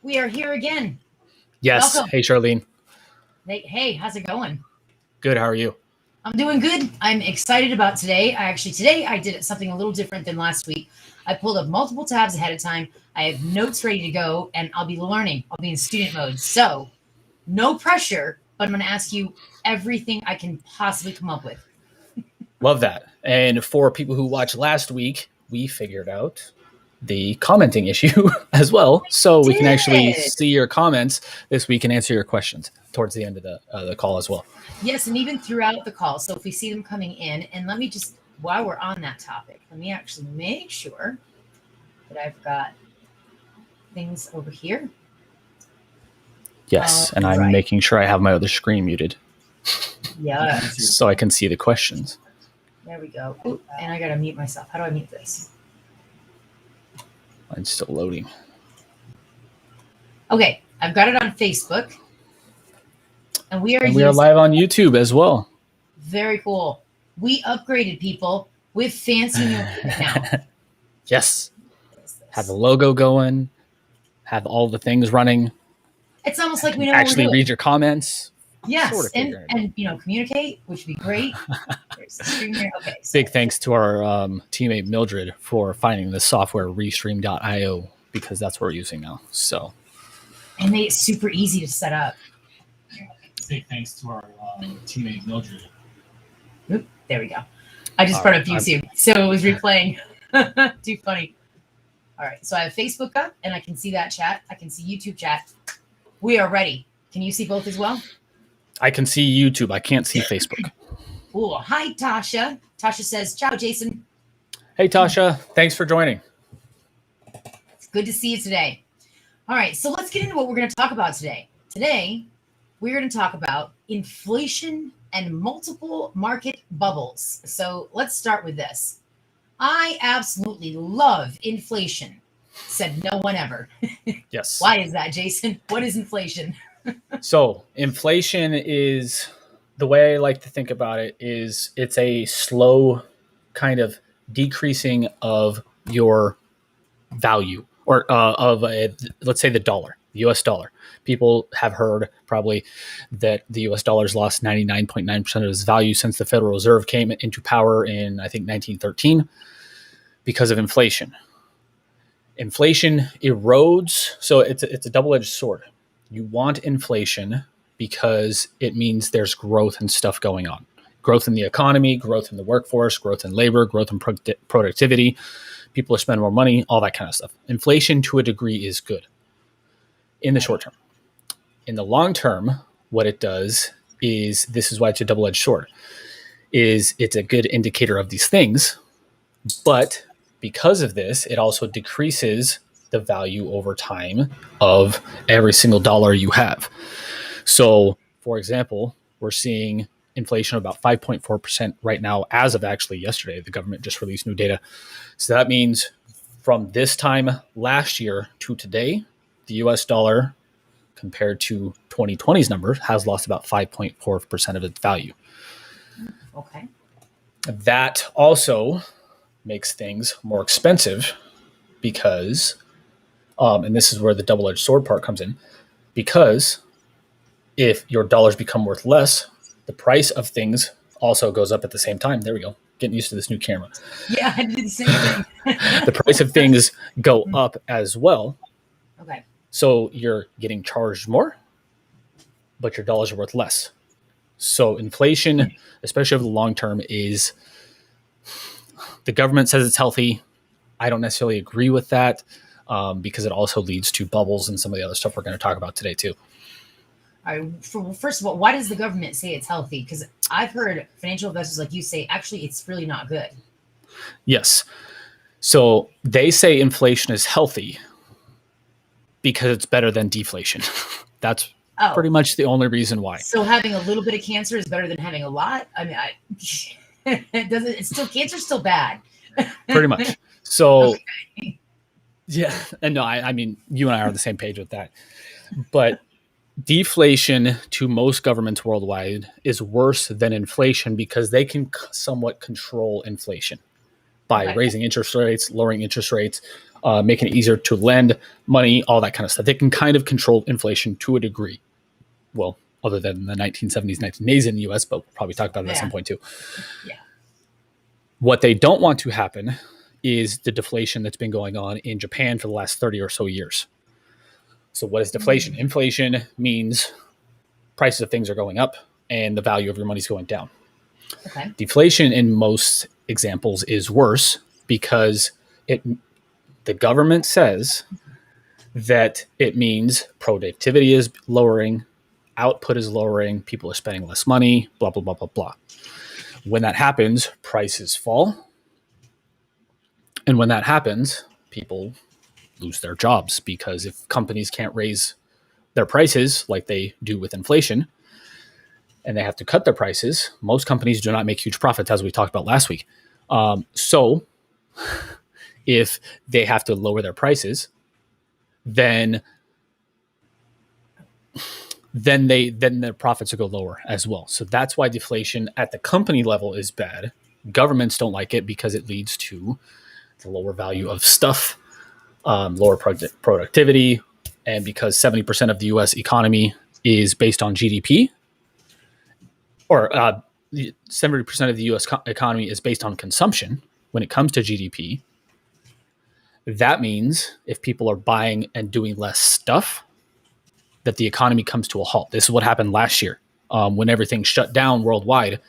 We are here again. Yes. Welcome. Hey, Charlene. Hey, how's it going? Good. How are you? I'm doing good. I'm excited about today. Today I did something a little different than last week. I pulled up multiple tabs ahead of time. I have notes ready to go, and I'll be learning. I'll be in student mode. So no pressure, but I'm going to ask you everything I can possibly come up with. Love that. And for people who watched last week, we figured out the commenting issue as well. So we can actually see your comments this week and answer your questions towards the end of the call as well. Yes, and even throughout the call. So if we see them coming in, and let me just, while we're on that topic, let me actually make sure that I've got things over here. Yes, and I'm making sure I have my other screen muted. Yeah. So I can see the questions. There we go. Ooh, and I got to mute myself. How do I mute this? It's still loading. Okay, I've got it on Facebook. And we are live on YouTube as well. Very cool. We upgraded, people, with fancy new equipment now. Yes. Have the logo going. Have all the things running. It's almost like we know actually read your comments. Yes, sort of and communicate, which would be great. There's the stream here. Okay. So. Big thanks to our teammate Mildred for finding the software Restream.io, because that's what we're using now. So, and made it super easy to set up. Big thanks to our teammate Mildred. Oop, there we go. I just brought up YouTube, so it was replaying. Too funny. All right, so I have Facebook up, and I can see that chat. I can see YouTube chat. We are ready. Can you see both as well? I can see YouTube. I can't see Facebook. Oh, hi, Tasha. Tasha says, ciao, Jason. Hey, Tasha. Thanks for joining. It's good to see you today. All right, so let's get into what we're going to talk about today. Today, we're going to talk about inflation and multiple market bubbles. So let's start with this. I absolutely love inflation, said no one ever. Yes. Why is that, Jason? What is inflation? So inflation is, the way I like to think about it is, it's a slow kind of decreasing of your value, or let's say the dollar, the US dollar. People have heard probably that the US dollar's lost 99.9% of its value since the Federal Reserve came into power in, I think, 1913 because of inflation. Inflation erodes, so it's a double-edged sword. You want inflation because it means there's growth and stuff going on. Growth in the economy, growth in the workforce, growth in labor, growth in productivity. People are spending more money, all that kind of stuff. Inflation, to a degree, is good in the short term. In the long term, what it does is, this is why it's a double-edged sword, is it's a good indicator of these things, but because of this, it also decreases the value over time of every single dollar you have. So, for example, we're seeing inflation of about 5.4% right now, as of actually yesterday. The government just released new data. So that means from this time last year to today, the US dollar, compared to 2020's numbers, has lost about 5.4% of its value. Okay. That also makes things more expensive because, and this is where the double-edged sword part comes in, because if your dollars become worth less, the price of things also goes up at the same time. There we go. Getting used to this new camera. Yeah, I did the same thing. The price of things go up as well. Okay. So you're getting charged more, but your dollars are worth less. So inflation, especially over the long term, is, the government says it's healthy. I don't necessarily agree with that, because it also leads to bubbles and some of the other stuff we're going to talk about today too. All right. First of all, why does the government say it's healthy? Because I've heard financial investors like you say, actually, it's really not good. Yes. So they say inflation is healthy because it's better than deflation. That's pretty much the only reason why. So having a little bit of cancer is better than having a lot? I mean, cancer's still bad. Pretty much. So, okay. Yeah. And no, I mean, you and I are on the same page with that. But deflation to most governments worldwide is worse than inflation because they can somewhat control inflation by raising interest rates, lowering interest rates, making it easier to lend money, all that kind of stuff. They can kind of control inflation to a degree. Well, other than the 1970s, 1980s in the US, but we'll probably talk about it at some point too. Yeah. What they don't want to happen is the deflation that's been going on in Japan for the last 30 or so years. So what is deflation? Inflation means prices of things are going up and the value of your money is going down. Okay. Deflation in most examples is worse because the government says that it means productivity is lowering, output is lowering, people are spending less money, blah, blah, blah, blah, blah. When that happens, prices fall. And when that happens, people lose their jobs because if companies can't raise their prices like they do with inflation and they have to cut their prices, most companies do not make huge profits, as we talked about last week. So if they have to lower their prices, then their profits will go lower as well. So that's why deflation at the company level is bad. Governments don't like it because it leads to the lower value of stuff, lower productivity, and because 70% of the U.S. economy is based on GDP, or 70% of the U.S. economy is based on consumption when it comes to GDP. That means if people are buying and doing less stuff, that the economy comes to a halt. This is what happened last year when everything shut down worldwide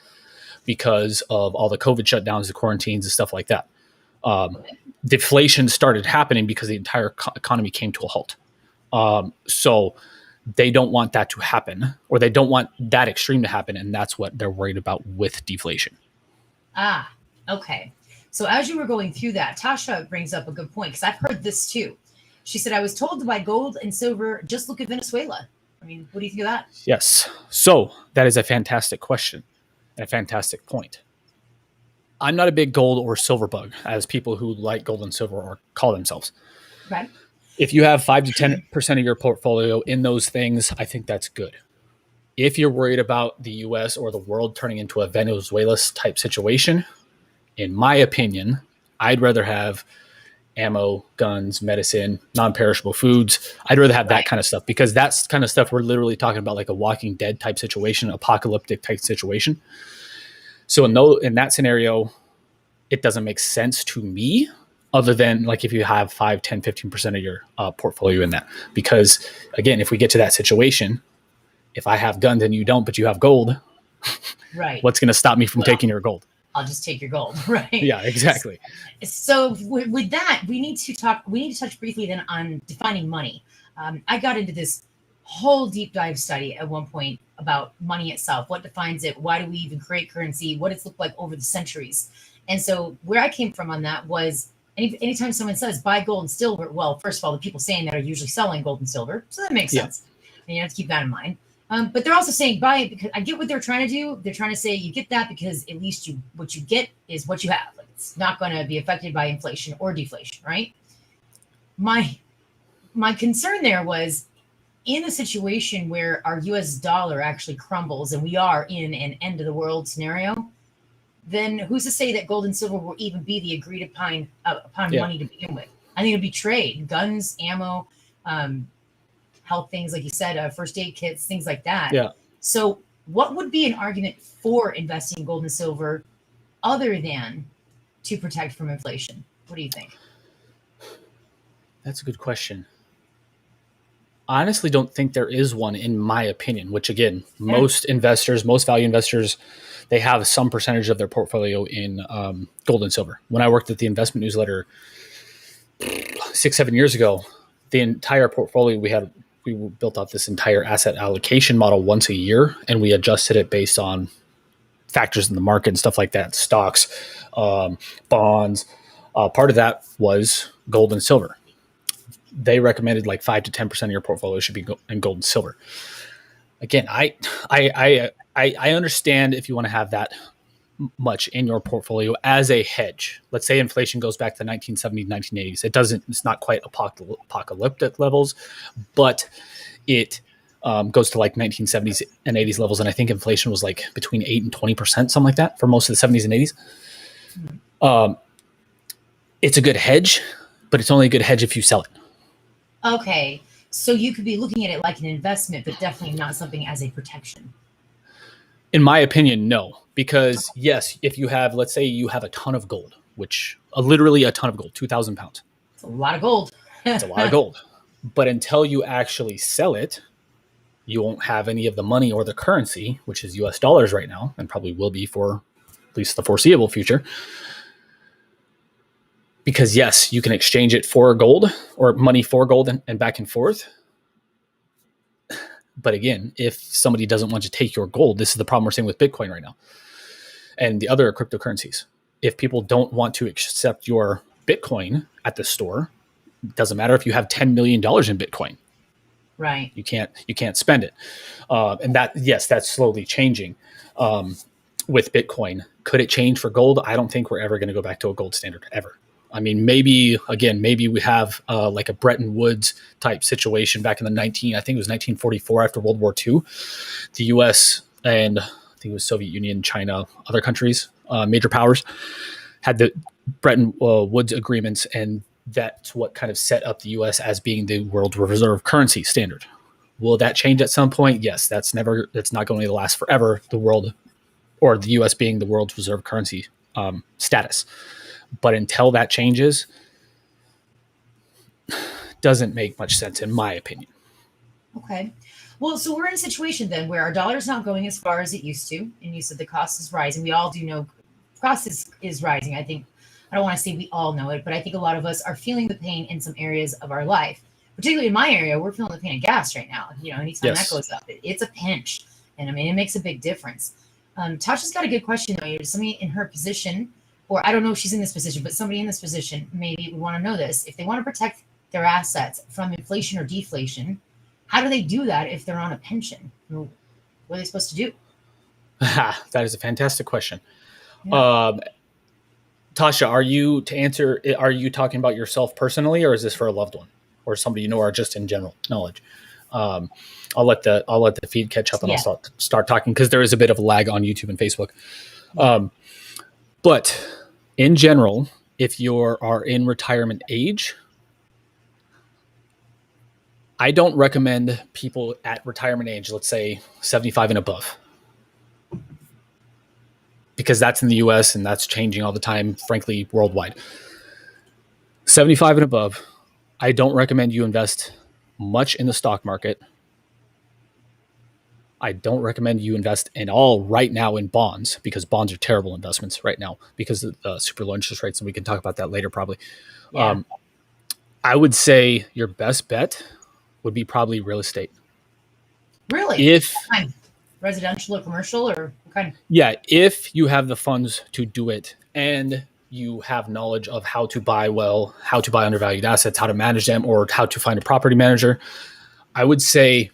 because of all the COVID shutdowns, the quarantines, and stuff like that. Deflation started happening because the entire economy came to a halt. So they don't want that to happen, or they don't want that extreme to happen, and that's what they're worried about with deflation. Okay. So as you were going through that, Tasha brings up a good point, because I've heard this too. She said, I was told to buy gold and silver. Just look at Venezuela. I mean, what do you think of that? Yes. So that is a fantastic question and a fantastic point. I'm not a big gold or silver bug, as people who like gold and silver or call themselves. Okay. If you have 5 to 10% of your portfolio in those things, I think that's good. If you're worried about the US or the world turning into a Venezuela type situation, in my opinion, I'd rather have ammo, guns, medicine, non-perishable foods. I'd rather have that kind of stuff, because that's kind of stuff we're literally talking about, like a Walking Dead type situation, apocalyptic type situation. So in that scenario, it doesn't make sense to me, other than like if you have 5, 10, 15% of your portfolio in that. Because again, if we get to that situation, if I have guns and you don't, but you have gold, right? What's going to stop me from taking your gold? I'll just take your gold, right? Yeah, exactly. So with that, we need to touch briefly then on defining money. I got into this whole deep dive study at one point about money itself. What defines it? Why do we even create currency? What it's looked like over the centuries? And so where I came from on that was anytime someone says buy gold and silver, well, first of all, the people saying that are usually selling gold and silver. So that makes sense. And you have to keep that in mind. But they're also saying buy it because I get what they're trying to do. They're trying to say you get that because at least what you get is what you have. Like, it's not going to be affected by inflation or deflation, right? My concern there was in a situation where our U.S. dollar actually crumbles and we are in an end of the world scenario, then who's to say that gold and silver will even be the agreed upon money to begin with? I think it'll be trade, guns, ammo, health things, like you said, first aid kits, things like that. Yeah. So what would be an argument for investing in gold and silver other than to protect from inflation? What do you think? That's a good question. I honestly don't think there is one, in my opinion, which again, most value investors, they have some percentage of their portfolio in gold and silver. When I worked at the investment newsletter 6-7 years ago, the entire portfolio we built out this entire asset allocation model once a year, and we adjusted it based on factors in the market and stuff like that, stocks, bonds. Part of that was gold and silver. They recommended like 5 to 10% of your portfolio should be in gold and silver. Again, I understand if you want to have that much in your portfolio as a hedge. Let's say inflation goes back to the 1970s, 1980s. It's not quite apocalyptic levels, but it goes to like 1970s and 80s levels. And I think inflation was like between 8 and 20%, something like that for most of the 70s and 80s. It's a good hedge, but it's only a good hedge if you sell it. Okay. So you could be looking at it like an investment, but definitely not something as a protection. In my opinion, no. Because yes, if you have, let's say you have a ton of gold, which literally a ton of gold, 2,000 pounds. It's a lot of gold. It's a lot of gold. But until you actually sell it, you won't have any of the money or the currency, which is US dollars right now, and probably will be for at least the foreseeable future. Because yes, you can exchange it for gold or money for gold and back and forth. But again, if somebody doesn't want to take your gold, this is the problem we're seeing with Bitcoin right now and the other cryptocurrencies. If people don't want to accept your Bitcoin at the store, it doesn't matter if you have $10 million in Bitcoin. Right. You can't spend it. And that, yes, that's slowly changing with Bitcoin. Could it change for gold? I don't think we're ever going to go back to a gold standard ever. I mean, maybe we have like a Bretton Woods type situation back in the I think it was 1944 after World War II. The U.S. and I think it was Soviet Union, China, other countries, major powers had the Bretton Woods agreements, and that's what kind of set up the U.S. as being the world reserve currency standard. Will that change at some point? Yes, that's not going to last forever. The world or the U.S. being the world's reserve currency status. But until that changes, doesn't make much sense in my opinion. Okay. Well, so we're in a situation then where our dollar's not going as far as it used to. And you said the cost is rising. We all do know cost is rising. I think, I don't want to say we all know it, but I think a lot of us are feeling the pain in some areas of our life. Particularly in my area, we're feeling the pain of gas right now. Anytime that goes up, it's a pinch. And I mean, it makes a big difference. Tasha's got a good question though. Somebody in her position, or I don't know if she's in this position, but somebody in this position maybe would want to know this. If they want to protect their assets from inflation or deflation, how do they do that if they're on a pension? What are they supposed to do? That is a fantastic question. Yeah. Tasha, are you talking about yourself personally, or is this for a loved one or somebody you know, or just in general knowledge? I'll let the feed catch up and I'll start talking because there is a bit of a lag on YouTube and Facebook. But in general, if you are in retirement age, I don't recommend people at retirement age, let's say 75 and above, because that's in the US and that's changing all the time, frankly, worldwide. 75 and above, I don't recommend you invest much in the stock market. I don't recommend you invest at all right now in bonds, because bonds are terrible investments right now because of the super low interest rates. And we can talk about that later, probably. Yeah. I would say your best bet would be probably real estate. Really? If what kind? Residential or commercial, or what kind? Yeah, if you have the funds to do it and you have knowledge of how to buy well, how to buy undervalued assets, how to manage them, or how to find a property manager, I would say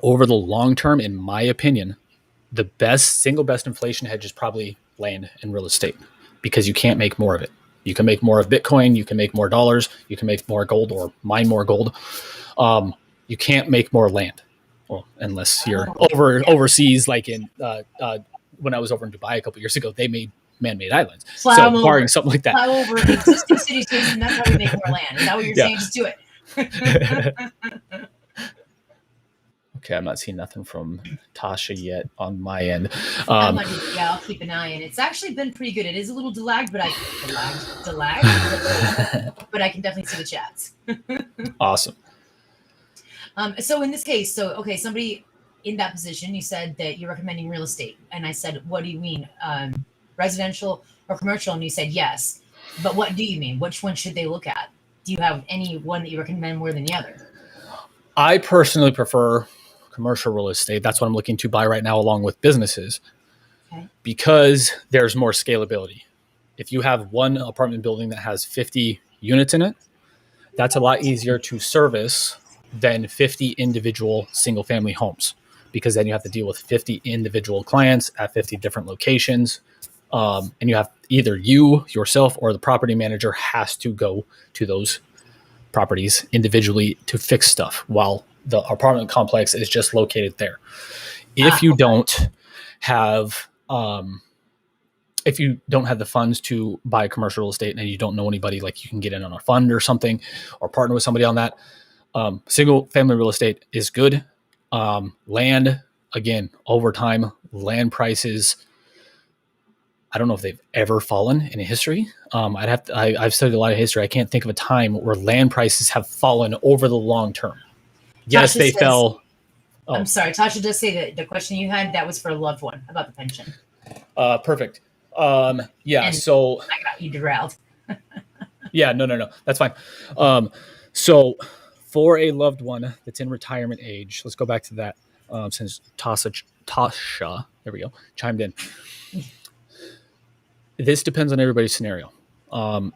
over the long term, in my opinion, the single best inflation hedge is probably land and real estate, because you can't make more of it. You can make more of Bitcoin, you can make more dollars, you can make more gold or mine more gold. You can't make more land. Well, unless you're overseas, like in when I was over in Dubai a couple years ago, they made man-made islands. Barring something like that. Fly over existing city-states, and that's how we make more land. Is that what you're saying? Just do it. Okay, I'm not seeing nothing from Tasha yet on my end. I'll keep an eye on it. It's actually been pretty good. It is a little delagged, but I can definitely see the chats. Awesome. So in this case, somebody in that position, you said that you're recommending real estate. And I said, what do you mean? Residential or commercial? And you said, yes. But what do you mean? Which one should they look at? Do you have any one that you recommend more than the other? I personally prefer commercial real estate. That's what I'm looking to buy right now, along with businesses, because there's more scalability. If you have one apartment building that has 50 units in it, that's a lot easier to service than 50 individual single family homes, because then you have to deal with 50 individual clients at 50 different locations. And you have either you yourself or the property manager has to go to those properties individually to fix stuff, while the apartment complex is just located there. If you don't have if you don't have the funds to buy commercial real estate and you don't know anybody, like you can get in on a fund or something or partner with somebody on that. Single family real estate is good. Land, again, over time, land prices, I don't know if they've ever fallen in history. I've studied a lot of history. I can't think of a time where land prices have fallen over the long term. Yes, Tasha they says- fell. Oh, I'm sorry. Tasha does say that the question you had, that was for a loved one about the pension. perfect. Yeah. And So I got you derailed. yeah, no, that's fine. So for a loved one that's in retirement age, let's go back to that. Since Tasha, there we go, chimed in. This depends on everybody's scenario. And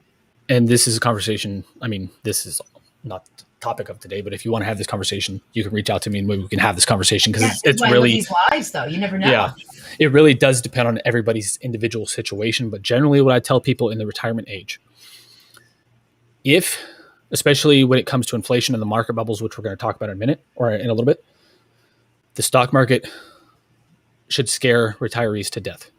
this is a conversation. I mean, this is not the topic of today, but if you want to have this conversation, you can reach out to me and maybe we can have this conversation because it's really these lives, though. You never know. Yeah, it really does depend on everybody's individual situation. But generally, what I tell people in the retirement age, especially when it comes to inflation and the market bubbles, which we're going to talk about in a minute or in a little bit, the stock market should scare retirees to death.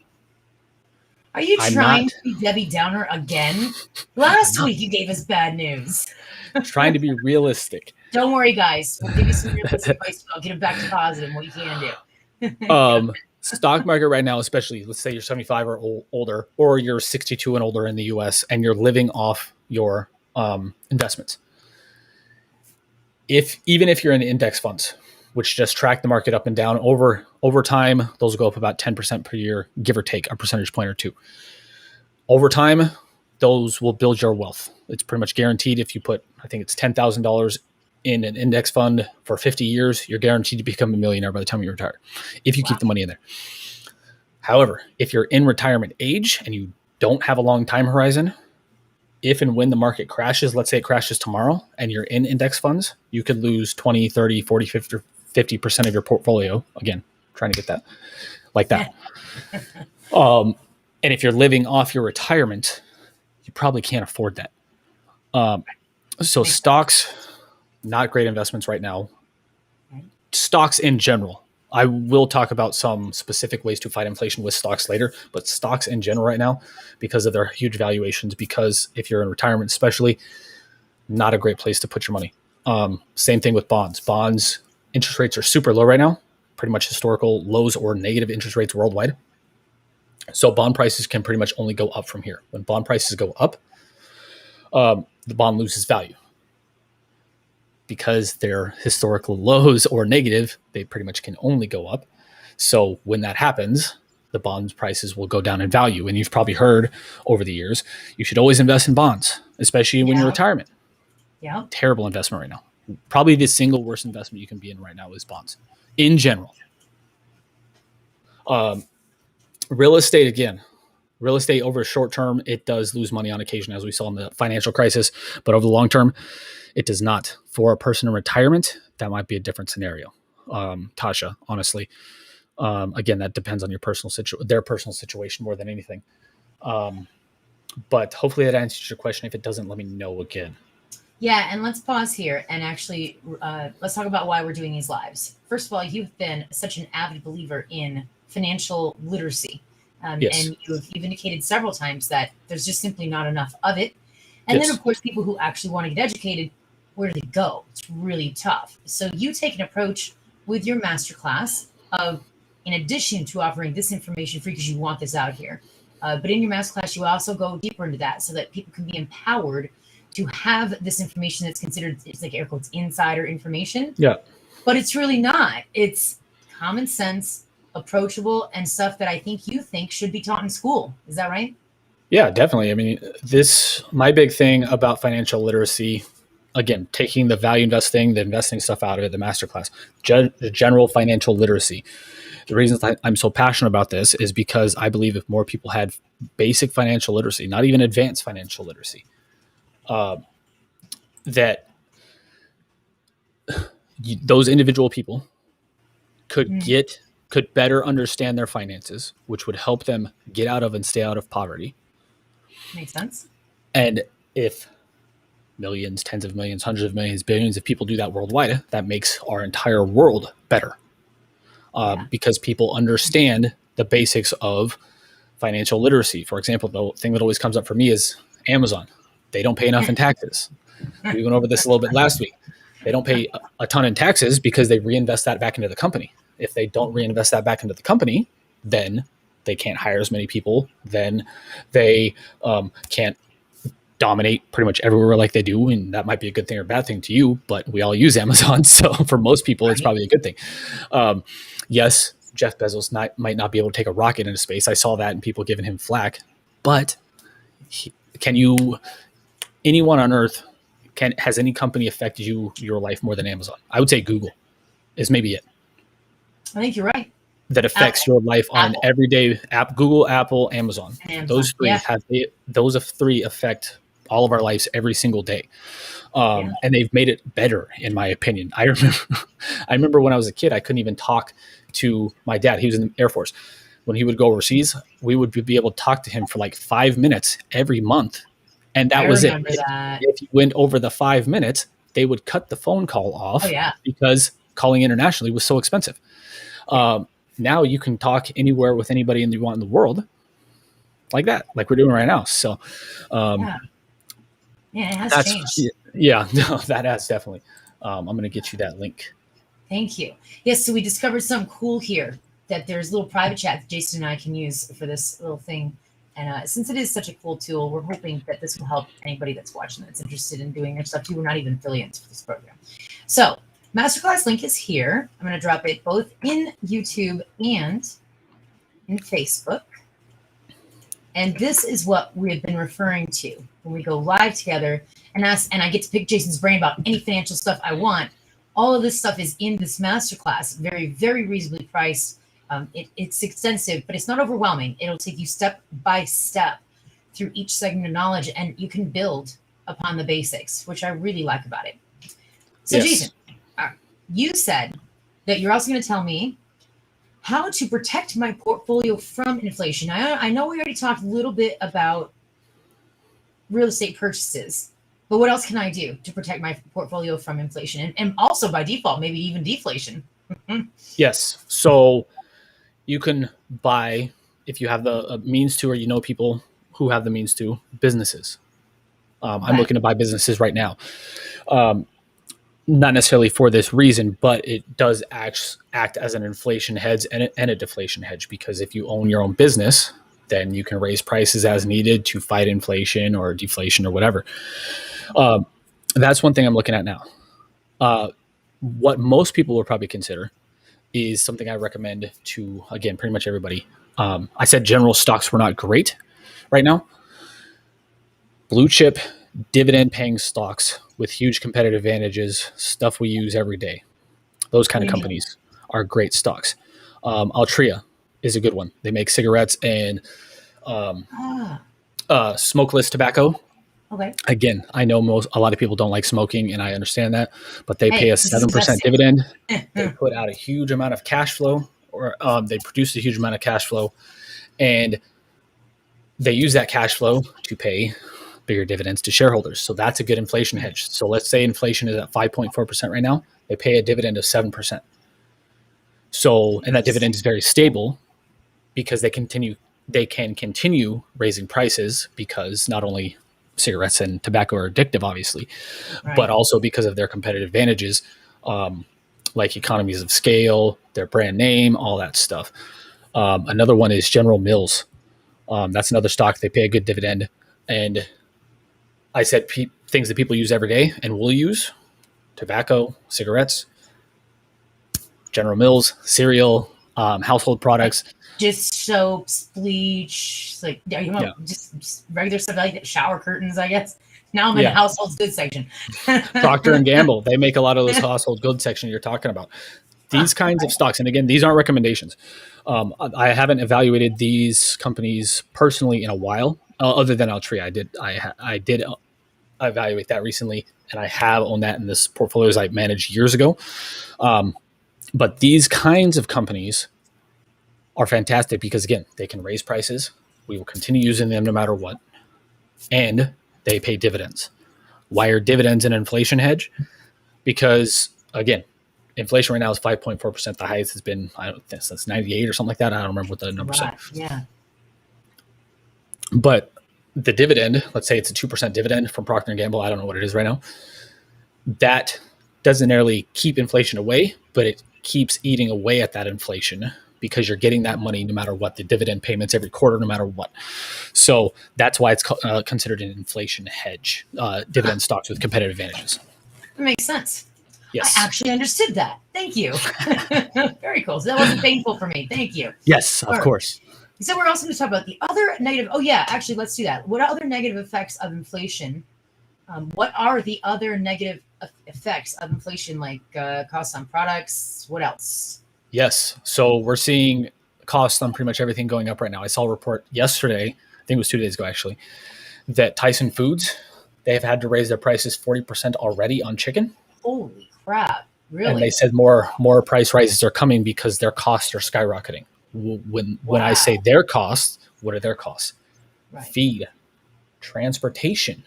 Are you trying to be Debbie Downer again? Last week you gave us bad news. Trying to be realistic. Don't worry, guys. We'll give you some realistic advice. I'll get it back to positive. What you can do. Stock market right now, especially, let's say you're 75 or older, or you're 62 and older in the U.S. and you're living off your investments. Even if you're in index funds, which just track the market up and down over time, those will go up about 10% per year, give or take a percentage point or two. Over time, those will build your wealth. It's pretty much guaranteed. If you put, I think it's $10,000 in an index fund for 50 years, you're guaranteed to become a millionaire by the time you retire, if you keep the money in there. However, if you're in retirement age and you don't have a long time horizon, if and when the market crashes, let's say it crashes tomorrow and you're in index funds, you could lose 20, 30, 40, 50% of your portfolio. Again, trying to get that like that. And if you're living off your retirement, you probably can't afford that. So stocks, not great investments right now. Stocks in general. I will talk about some specific ways to fight inflation with stocks later, but stocks in general right now, because of their huge valuations, because if you're in retirement especially, not a great place to put your money. Same thing with bonds. Bonds, interest rates are super low right now, pretty much historical lows or negative interest rates worldwide. So bond prices can pretty much only go up from here. When bond prices go up, the bond loses value. Because they're historical lows or negative, they pretty much can only go up. So when that happens, the bond prices will go down in value. And you've probably heard over the years, you should always invest in bonds, especially when you're in retirement. Yeah. Terrible investment right now. Probably the single worst investment you can be in right now is bonds in general. Real estate, again, real estate over short term, it does lose money on occasion, as we saw in the financial crisis, but over the long term, it does not. For a person in retirement, that might be a different scenario. Tasha, honestly, again, that depends on your their personal situation more than anything. But hopefully that answers your question. If it doesn't, let me know again. Yeah, and let's pause here and actually let's talk about why we're doing these lives. First of all, you've been such an avid believer in financial literacy. Yes. And you've indicated several times that there's just simply not enough of it. And Yes. then, of course, people who actually want to get educated, where do they go? It's really tough. So you take an approach with your masterclass of, in addition to offering this information free because you want this out here, but in your masterclass, you also go deeper into that so that people can be empowered to have this information that's considered, it's like air quotes, insider information. Yeah. But it's really not. It's common sense, approachable, and stuff that I think you think should be taught in school. Is that right? Yeah, definitely. I mean, my big thing about financial literacy, again, taking the value investing, the investing stuff out of it, the masterclass, the general financial literacy. The reason I'm so passionate about this is because I believe if more people had basic financial literacy, not even advanced financial literacy, that those individual people could better understand their finances, which would help them get out of and stay out of poverty. Makes sense. And if millions, tens of millions, hundreds of millions, billions of people do that worldwide, that makes our entire world better. Because people understand the basics of Financial literacy, for example, the thing that always comes up for me is Amazon. They don't pay enough in taxes. We went over this a little bit last week. They don't pay a ton in taxes because they reinvest that back into the company. If they don't reinvest that back into the company, then they can't hire as many people. Then they can't dominate pretty much everywhere like they do. And that might be a good thing or bad thing to you, but we all use Amazon. So for most people, it's probably a good thing. Yes, Jeff Bezos might not be able to take a rocket into space. I saw that and people giving him flack. But anyone on earth, has any company affected your life more than Amazon? I would say Google is maybe it. I think you're right. That affects your life on an everyday app. Google, Apple, Amazon. Those three affect all of our lives every single day. And they've made it better, in my opinion. I remember when I was a kid, I couldn't even talk to my dad. He was in the Air Force. When he would go overseas, we would be able to talk to him for like 5 minutes every month. And that was it. If you went over the 5 minutes, they would cut the phone call off because calling internationally was so expensive. Now you can talk anywhere with anybody you want in the world like that, like we're doing right now. So, it has changed. Yeah, no, that has definitely. I'm going to get you that link. Thank you. Yes, so we discovered something cool here, that there's a little private chat that Jason and I can use for this little thing. And since it is such a cool tool, we're hoping that this will help anybody that's watching that's interested in doing their stuff too. We're not even affiliates for this program. So Masterclass link is here. I'm going to drop it both in YouTube and in Facebook. And this is what we have been referring to when we go live together and I get to pick Jason's brain about any financial stuff I want. All of this stuff is in this Masterclass, very, very reasonably priced. It's extensive, but it's not overwhelming. It'll take you step by step through each segment of knowledge, and you can build upon the basics, which I really like about it. So, Jason, you said that you're also going to tell me how to protect my portfolio from inflation. I know we already talked a little bit about real estate purchases, but what else can I do to protect my portfolio from inflation? And also by default, maybe even deflation. Yes. So you can buy, if you have the means to, or you know people who have the means to, businesses. I'm looking to buy businesses right now. Not necessarily for this reason, but it does act as an inflation hedge and a deflation hedge, because if you own your own business, then you can raise prices as needed to fight inflation or deflation or whatever. That's one thing I'm looking at now. What most people will probably consider is something I recommend to, again, pretty much everybody. I said general stocks were not great right now. Blue chip, dividend paying stocks with huge competitive advantages, stuff we use every day. Those kind of companies are great stocks. Altria is a good one. They make cigarettes and smokeless tobacco. Okay. Again, I know a lot of people don't like smoking, and I understand that, but they pay a 7% dividend. They put out a huge amount of cash flow, or they produce a huge amount of cash flow, and they use that cash flow to pay bigger dividends to shareholders. So that's a good inflation hedge. So let's say inflation is at 5.4% right now. They pay a dividend of 7%. So, and that dividend is very stable because they can continue raising prices, because not only cigarettes and tobacco are addictive, obviously, but also because of their competitive advantages, like economies of scale, their brand name, all that stuff. Another one is General Mills. That's another stock. They pay a good dividend. And I said things that people use every day and will use: tobacco, cigarettes, General Mills, cereal, household products. Just soaps, bleach, just regular stuff, like shower curtains, I guess. Now I'm in the household goods section. Procter and Gamble, they make a lot of those household goods section you're talking about. These kinds of stocks, and again, these aren't recommendations. I haven't evaluated these companies personally in a while, other than Altria. I did evaluate that recently, and I have owned that in this portfolios I managed years ago. But these kinds of companies are fantastic because, again, they can raise prices. We will continue using them no matter what. And they pay dividends. Why are dividends an inflation hedge? Because, again, inflation right now is 5.4%. The highest has been, I don't think, since 98 or something like that. I don't remember what the numbers are. Yeah. But the dividend, let's say it's a 2% dividend from Procter & Gamble, I don't know what it is right now, that doesn't nearly keep inflation away, but it keeps eating away at that inflation because you're getting that money no matter what, the dividend payments every quarter, no matter what. So that's why it's considered an inflation hedge, dividend stocks with competitive advantages. That makes sense. Yes. I actually understood that. Thank you. Very cool. So that wasn't painful for me. Thank you. Yes, of course. So we're also going to talk about the other negative. Oh yeah, actually, let's do that. What other negative effects of inflation? What are the other negative effects of inflation, like costs on products? What else? Yes. So we're seeing costs on pretty much everything going up right now. I saw a report yesterday, I think it was 2 days ago actually, that Tyson Foods, they've had to raise their prices 40% already on chicken. Holy crap. Really? And they said more price rises are coming because their costs are skyrocketing. When I say their costs, what are their costs? Right. Feed, transportation.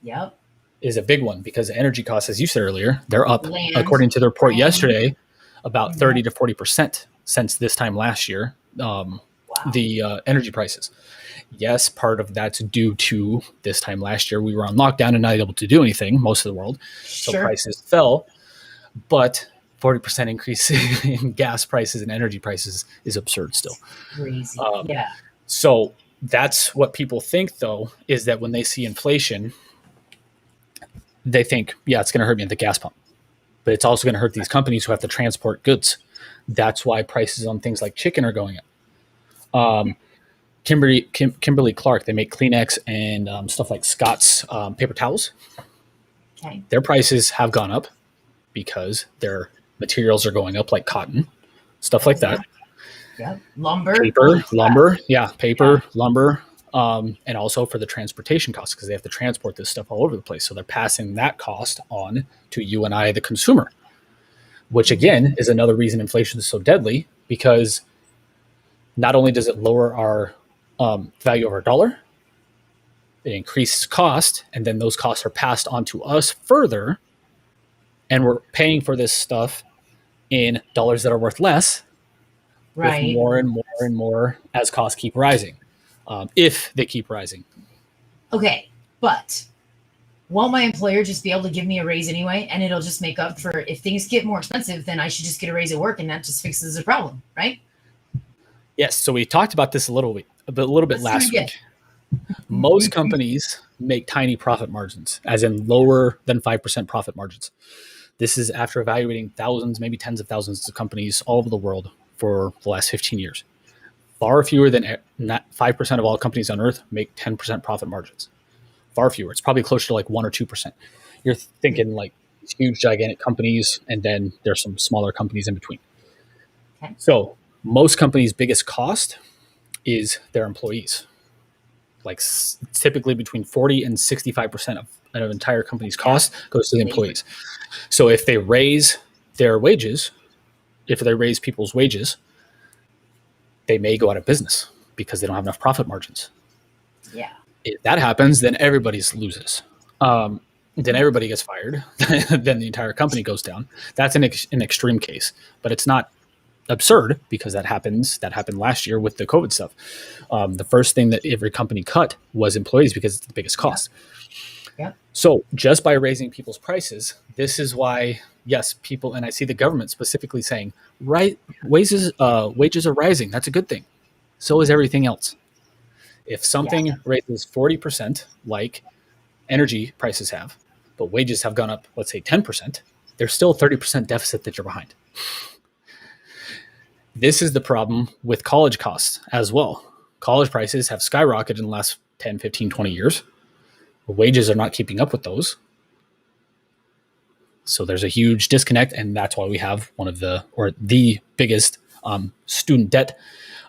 Yep. Is a big one because energy costs, as you said earlier, they're up. Land, according to the report land. Yesterday, about 30 to 40% since this time last year. The energy prices. Yes, part of that's due to this time last year we were on lockdown and not able to do anything, most of the world. So prices fell, but 40% increase in gas prices and energy prices is absurd still. Crazy. So that's what people think, though, is that when they see inflation, they think, yeah, it's going to hurt me at the gas pump, but it's also going to hurt these companies who have to transport goods. That's why prices on things like chicken are going up. Kimberly Clark, they make Kleenex and stuff like Scott's paper towels. Okay. Their prices have gone up because their materials are going up, like cotton, stuff like that. Yeah. Lumber. Paper, lumber. Yeah, paper, lumber. And also for the transportation costs, because they have to transport this stuff all over the place. So they're passing that cost on to you and I, the consumer, which again is another reason inflation is so deadly, because not only does it lower our value of our dollar, it increases cost, and then those costs are passed on to us further, and we're paying for this stuff in dollars that are worth less, with more and more and more as costs keep rising. If they keep rising. Okay, but won't my employer just be able to give me a raise anyway, and it'll just make up for, if things get more expensive, then I should just get a raise at work, and that just fixes the problem, right? Yes. So we talked about this a little bit last week. Most companies make tiny profit margins, as in lower than 5% profit margins. This is after evaluating thousands, maybe tens of thousands of companies all over the world for the last 15 years. Far fewer than 5% of all companies on earth make 10% profit margins. Far fewer. It's probably closer to like 1 or 2%. You're thinking like huge, gigantic companies, and then there's some smaller companies in between. Okay. So most companies' biggest cost is their employees. Like typically between 40 and 65% of an entire company's cost goes to the employees. So if they raise their wages, if they raise people's wages, they may go out of business because they don't have enough profit margins. Yeah. If that happens, then everybody loses. Then everybody gets fired. Then the entire company goes down. That's an extreme case, but it's not absurd because that happened last year with the COVID stuff. The first thing that every company cut was employees because it's the biggest cost. Yeah. So just by raising people's prices, this is why, yes, people, and I see the government specifically saying, right, wages are rising. That's a good thing. So is everything else. If something raises 40%, like energy prices have, but wages have gone up, let's say 10%, there's still a 30% deficit that you're behind. This is the problem with college costs as well. College prices have skyrocketed in the last 10, 15, 20 years. Wages are not keeping up with those. So there's a huge disconnect, and that's why we have the biggest student debt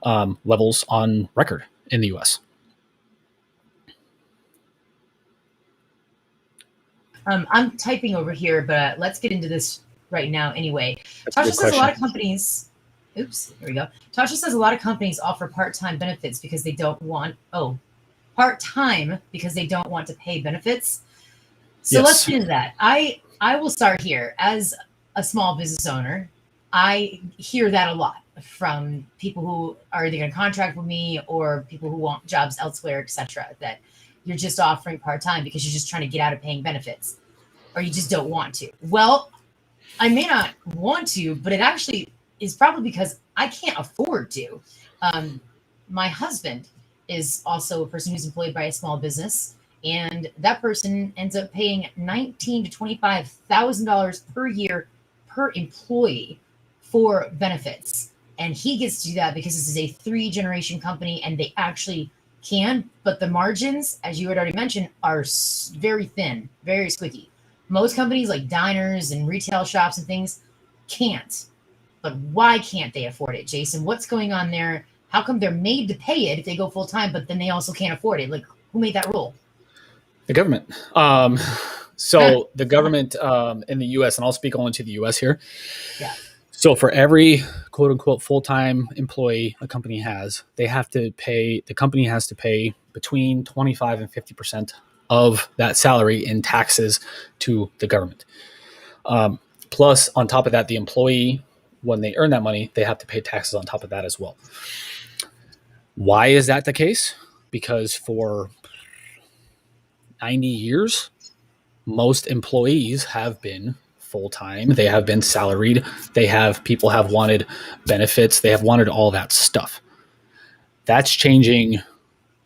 levels on record in the U.S. I'm typing over here, but let's get into this right now anyway. Tasha says a lot of companies, oops, here we go. Tasha says a lot of companies offer part-time benefits because they don't want, part-time because they don't want to pay benefits. So let's get into that. I will start here. As a small business owner, I hear that a lot. from people who are either going to contract with me or people who want jobs elsewhere, etc. That you're just offering part-time because you're just trying to get out of paying benefits, or you just don't want to. Well, I may not want to, but it actually is probably because I can't afford to. My husband is also a person who's employed by a small business, and that person ends up paying $19,000 to $25,000 per year per employee for benefits. And he gets to do that because this is a 3-generation company and they actually can, but the margins, as you had already mentioned, are very thin, very squeaky. Most companies like diners and retail shops and things can't. But why can't they afford it, Jason? What's going on there? How come they're made to pay it if they go full time, but then they also can't afford it? Like, who made that rule? The government. So the government in the U.S., and I'll speak only to the U.S. here. Yeah. So for every quote unquote full-time employee a company has, the company has to pay between 25 and 50% of that salary in taxes to the government. Plus, on top of that, the employee, when they earn that money, they have to pay taxes on top of that as well. Why is that the case? Because for 90 years, most employees have been full-time. They have been salaried. People have wanted benefits. They have wanted all that stuff. That's changing.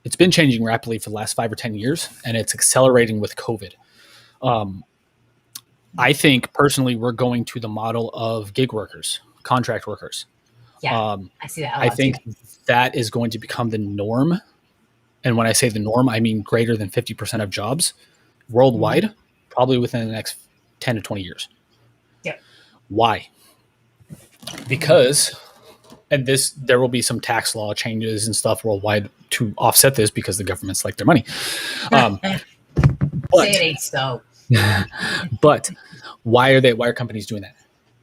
It's been changing rapidly for the last 5 or 10 years, and it's accelerating with COVID. I think personally, we're going to the model of gig workers, contract workers. Yeah, I see that a lot I think too. that is going to become the norm. And when I say the norm, I mean greater than 50% of jobs worldwide, probably within the next 10 to 20 years. Yep. Why? Because, and there will be some tax law changes and stuff worldwide to offset this because the governments like their money. Say it ain't so. But why are companies doing that?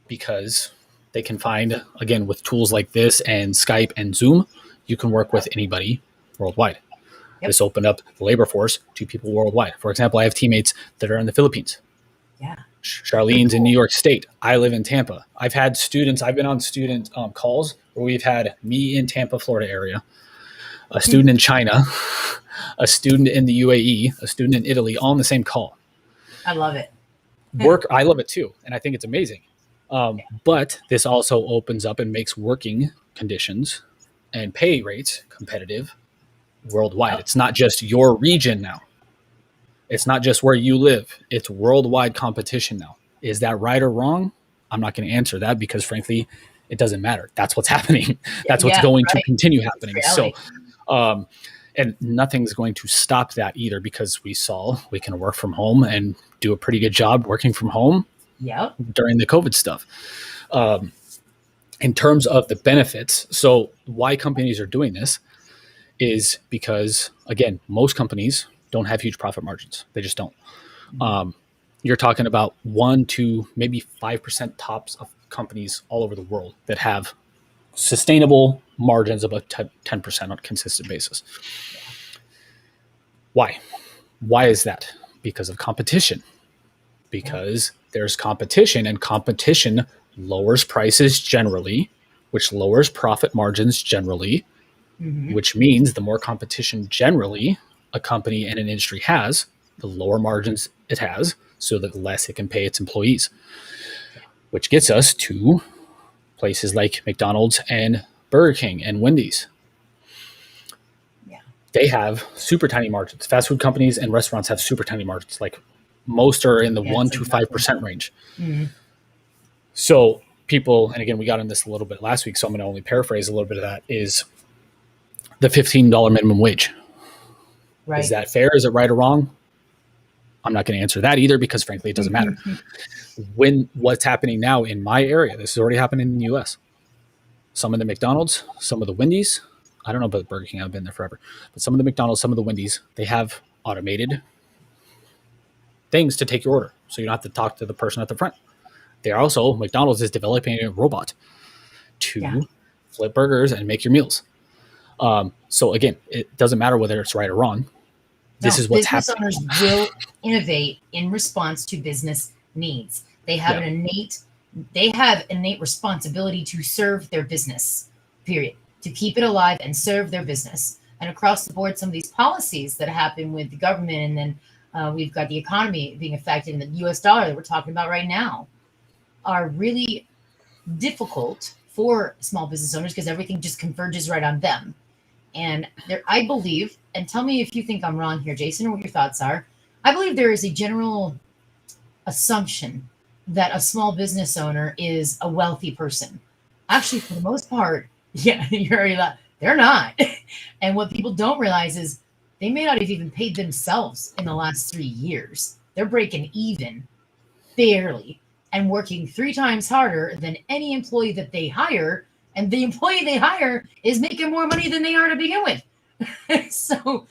Because they can find, again, with tools like this and Skype and Zoom, you can work with anybody worldwide. Yep. This opened up the labor force to people worldwide. For example, I have teammates that are in the Philippines. Yeah. Charlene's in New York State. I live in Tampa. I've been on student calls where we've had me in Tampa, Florida area, a student in China, a student in the UAE, a student in Italy, all in the same call. I love it. I love it too. And I think it's amazing. But this also opens up and makes working conditions and pay rates competitive worldwide. It's not just your region now. It's not just where you live. It's worldwide competition now. Is that right or wrong? I'm not going to answer that because, frankly, it doesn't matter. That's what's happening. That's what's going to continue happening. So, and nothing's going to stop that either because we can work from home and do a pretty good job working from home during the COVID stuff. In terms of the benefits, so why companies are doing this is because, again, most companies don't have huge profit margins. They just don't. You're talking about 1 to maybe 5% tops of companies all over the world that have sustainable margins of about 10% on a consistent basis. Why? Why is that? Because of competition. Because there's competition, and competition lowers prices generally, which lowers profit margins generally, which means the more competition generally a company and an industry has, the lower margins it has, so the less it can pay its employees. Which gets us to places like McDonald's and Burger King and Wendy's. They have super tiny margins. Fast food companies and restaurants have super tiny margins. Like most are in the 1 to 5% range. So people, and again, we got in this a little bit last week, so I'm going to only paraphrase a little bit of that, is the $15 minimum wage. Right. Is that fair? Is it right or wrong? I'm not going to answer that either because, frankly, it doesn't matter. What's happening now in my area, this is already happening in the U.S. Some of the McDonald's, some of the Wendy's, I don't know about Burger King, I've been there forever, but some of the McDonald's, some of the Wendy's, they have automated things to take your order, so you don't have to talk to the person at the front. McDonald's is developing a robot to flip burgers and make your meals. So again, it doesn't matter whether it's right or wrong. This is what's happening. Business owners will innovate in response to business needs. They have an innate They have innate responsibility to serve their business, period, to keep it alive and serve their business. And across the board, some of these policies that happen with the government, and then we've got the economy being affected, and the US dollar that we're talking about right now, are really difficult for small business owners because everything just converges right on them. And there, I believe, and tell me if you think I'm wrong here, Jason, or what your thoughts are. I believe there is a general assumption that a small business owner is a wealthy person. Actually, for the most part, yeah, you're already like, they're not. And what people don't realize is they may not have even paid themselves in the last 3 years. They're breaking even barely and working 3 times harder than any employee that they hire. And the employee they hire is making more money than they are to begin with. So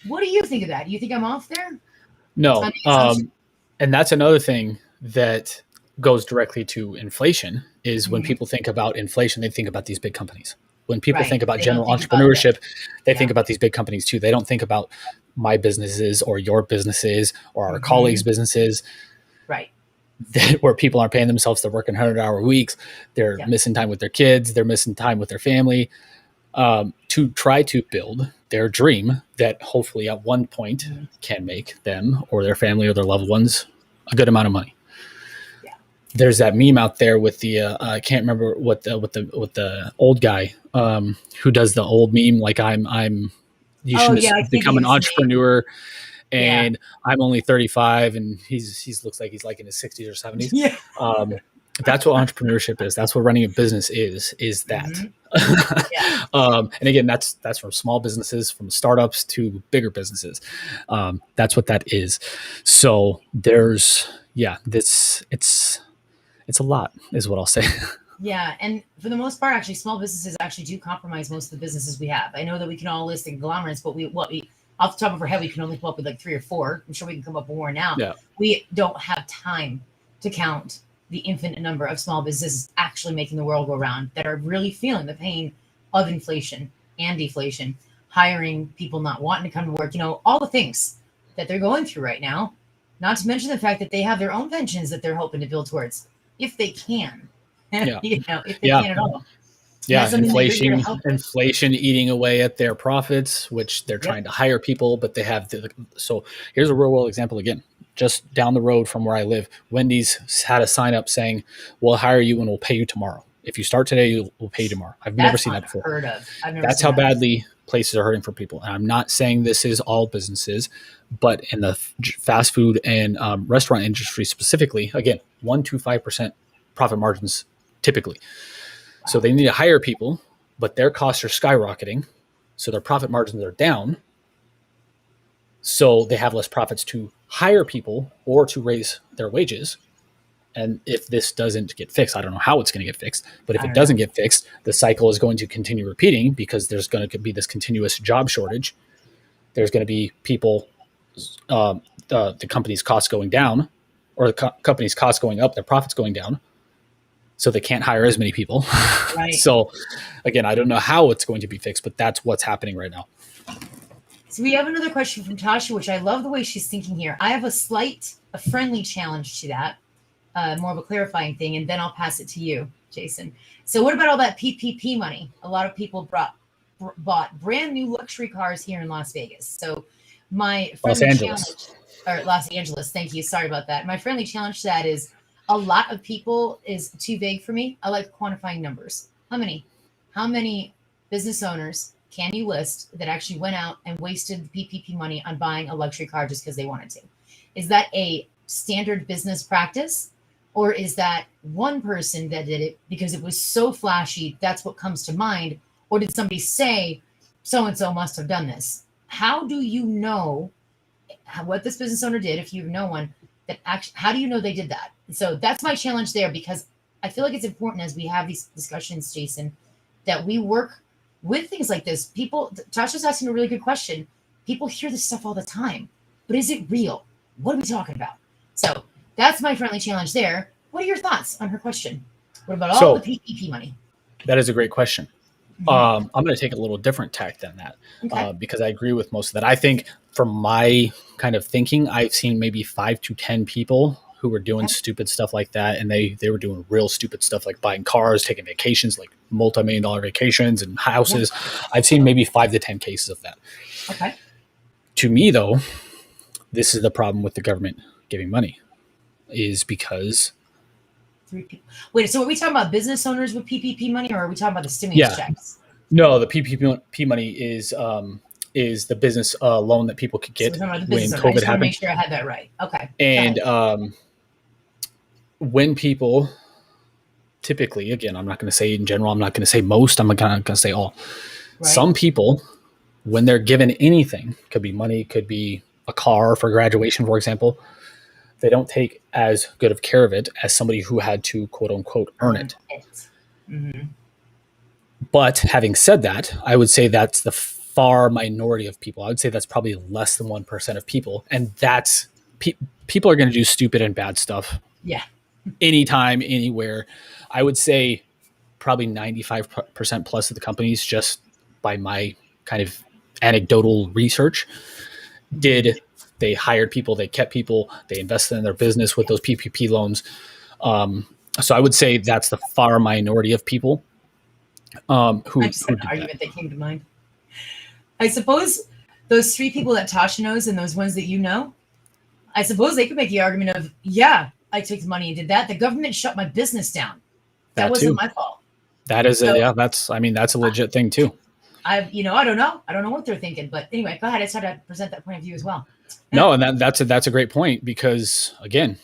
what do you think of that? Do you think I'm off there? No. And that's another thing that goes directly to inflation is when people think about inflation, they think about these big companies. When people think about general entrepreneurship, they think about these big companies too. They don't think about my businesses or your businesses or our colleagues' businesses. Right. Where people aren't paying themselves, they're working 100-hour weeks. They're missing time with their kids. They're missing time with their family to try to build their dream that hopefully at one point can make them or their family or their loved ones a good amount of money. Yeah. There's that meme out there with the I can't remember what the old guy who does the old meme like you should become an entrepreneur. And I'm only 35 and he's looks like he's like in his 60s or 70s. Yeah. That's what entrepreneurship is. That's what running a business is that. And again, that's from small businesses, from startups to bigger businesses. That's what that is. So there's, it's a lot is what I'll say. Yeah. And for the most part, actually, small businesses actually do compromise most of the businesses we have. I know that we can all list conglomerates, but we off the top of our head, we can only come up with like 3 or 4. I'm sure we can come up with more now. Yeah. We don't have time to count the infinite number of small businesses actually making the world go round that are really feeling the pain of inflation and deflation, hiring people not wanting to come to work, all the things that they're going through right now, not to mention the fact that they have their own pensions that they're hoping to build towards, if they can, if they can at all. Yeah, inflation eating away at their profits, which they're trying to hire people, but they have so here's a real world example again. Just down the road from where I live, Wendy's had a sign up saying, "We'll hire you and we'll pay you tomorrow. If you start today, we'll pay you tomorrow." I've never seen that before. Heard of. That's how badly places are hurting for people. And I'm not saying this is all businesses, but in the fast food and restaurant industry specifically, again, 1 to 5% profit margins typically. So they need to hire people, but their costs are skyrocketing. So their profit margins are down. So they have less profits to hire people or to raise their wages. And if this doesn't get fixed, I don't know how it's going to get fixed, but if it doesn't get fixed, the cycle is going to continue repeating because there's going to be this continuous job shortage. There's going to be people, the company's costs going down or the company's costs going up, their profits going down. So they can't hire as many people. Right. So again, I don't know how it's going to be fixed, but that's what's happening right now. So we have another question from Tasha, which I love the way she's thinking here. I have a friendly challenge to that, more of a clarifying thing, and then I'll pass it to you, Jason. So what about all that PPP money? A lot of people bought brand new luxury cars here in Las Vegas. So my friendly challenge, or Los Angeles, thank you. Sorry about that. My friendly challenge to that is, a lot of people is too vague for me. I like quantifying numbers. How many business owners can you list that actually went out and wasted the PPP money on buying a luxury car just because they wanted to? Is that a standard business practice? Or is that one person that did it because it was so flashy, that's what comes to mind? Or did somebody say, so-and-so must have done this? How do you know what this business owner did, if you know one, that actually, how do you know they did that? So that's my challenge there, because I feel like it's important as we have these discussions, Jason, that we work with things like this. Tasha's asking a really good question. People hear this stuff all the time, but is it real? What are we talking about? So that's my friendly challenge there. What are your thoughts on her question? What about all the PPP money? That is a great question. I'm going to take a little different tack than that because I agree with most of that. I think from my kind of thinking, I've seen maybe 5 to 10 people who were doing stupid stuff like that, and they were doing real stupid stuff like buying cars, taking vacations, like multi-million-dollar vacations and houses. I've seen maybe 5 to 10 cases of that. Okay. To me, though, this is the problem with the government giving money, is because 3 people. Wait, so are we talking about business owners with PPP money, or are we talking about the stimulus checks? No, the PPP money is the business loan that people could get So when COVID I just want to happened. make sure I had that right. Okay. And when people typically, again, I'm not going to say in general, I'm not going to say most, I'm going to say all. Right. Some people, when they're given anything, could be money, could be a car for graduation, for example, they don't take as good of care of it as somebody who had to, quote unquote, earn it. Mm-hmm. But having said that, I would say that's the far minority of people. I would say that's probably less than 1% of people. And that's people are going to do stupid and bad stuff. Yeah. Anytime, anywhere. I would say probably 95% plus of the companies, just by my kind of anecdotal research, they hired people, they kept people, they invested in their business with those PPP loans. So I would say that's the far minority of people who I just had an argument that came to mind. I suppose those 3 people that Tasha knows and those ones that you know, I suppose they could make the argument of, yeah, I took the money and did that. The government shut my business down. That wasn't my fault. That is that's a legit thing too. I don't know. I don't know what they're thinking, but anyway, go ahead. I just had to present that point of view as well. No, and that's a great point, because again,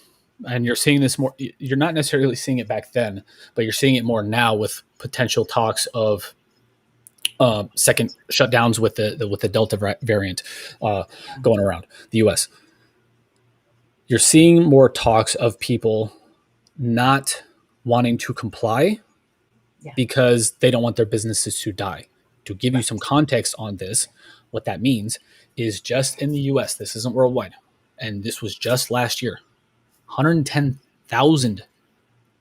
and you're seeing this more, you're not necessarily seeing it back then, but you're seeing it more now with potential talks of second shutdowns with the Delta variant going around the US. You're seeing more talks of people not wanting to comply because they don't want their businesses to die. To give you some context on this, what that means is just in the US, this isn't worldwide, and this was just last year, 110,000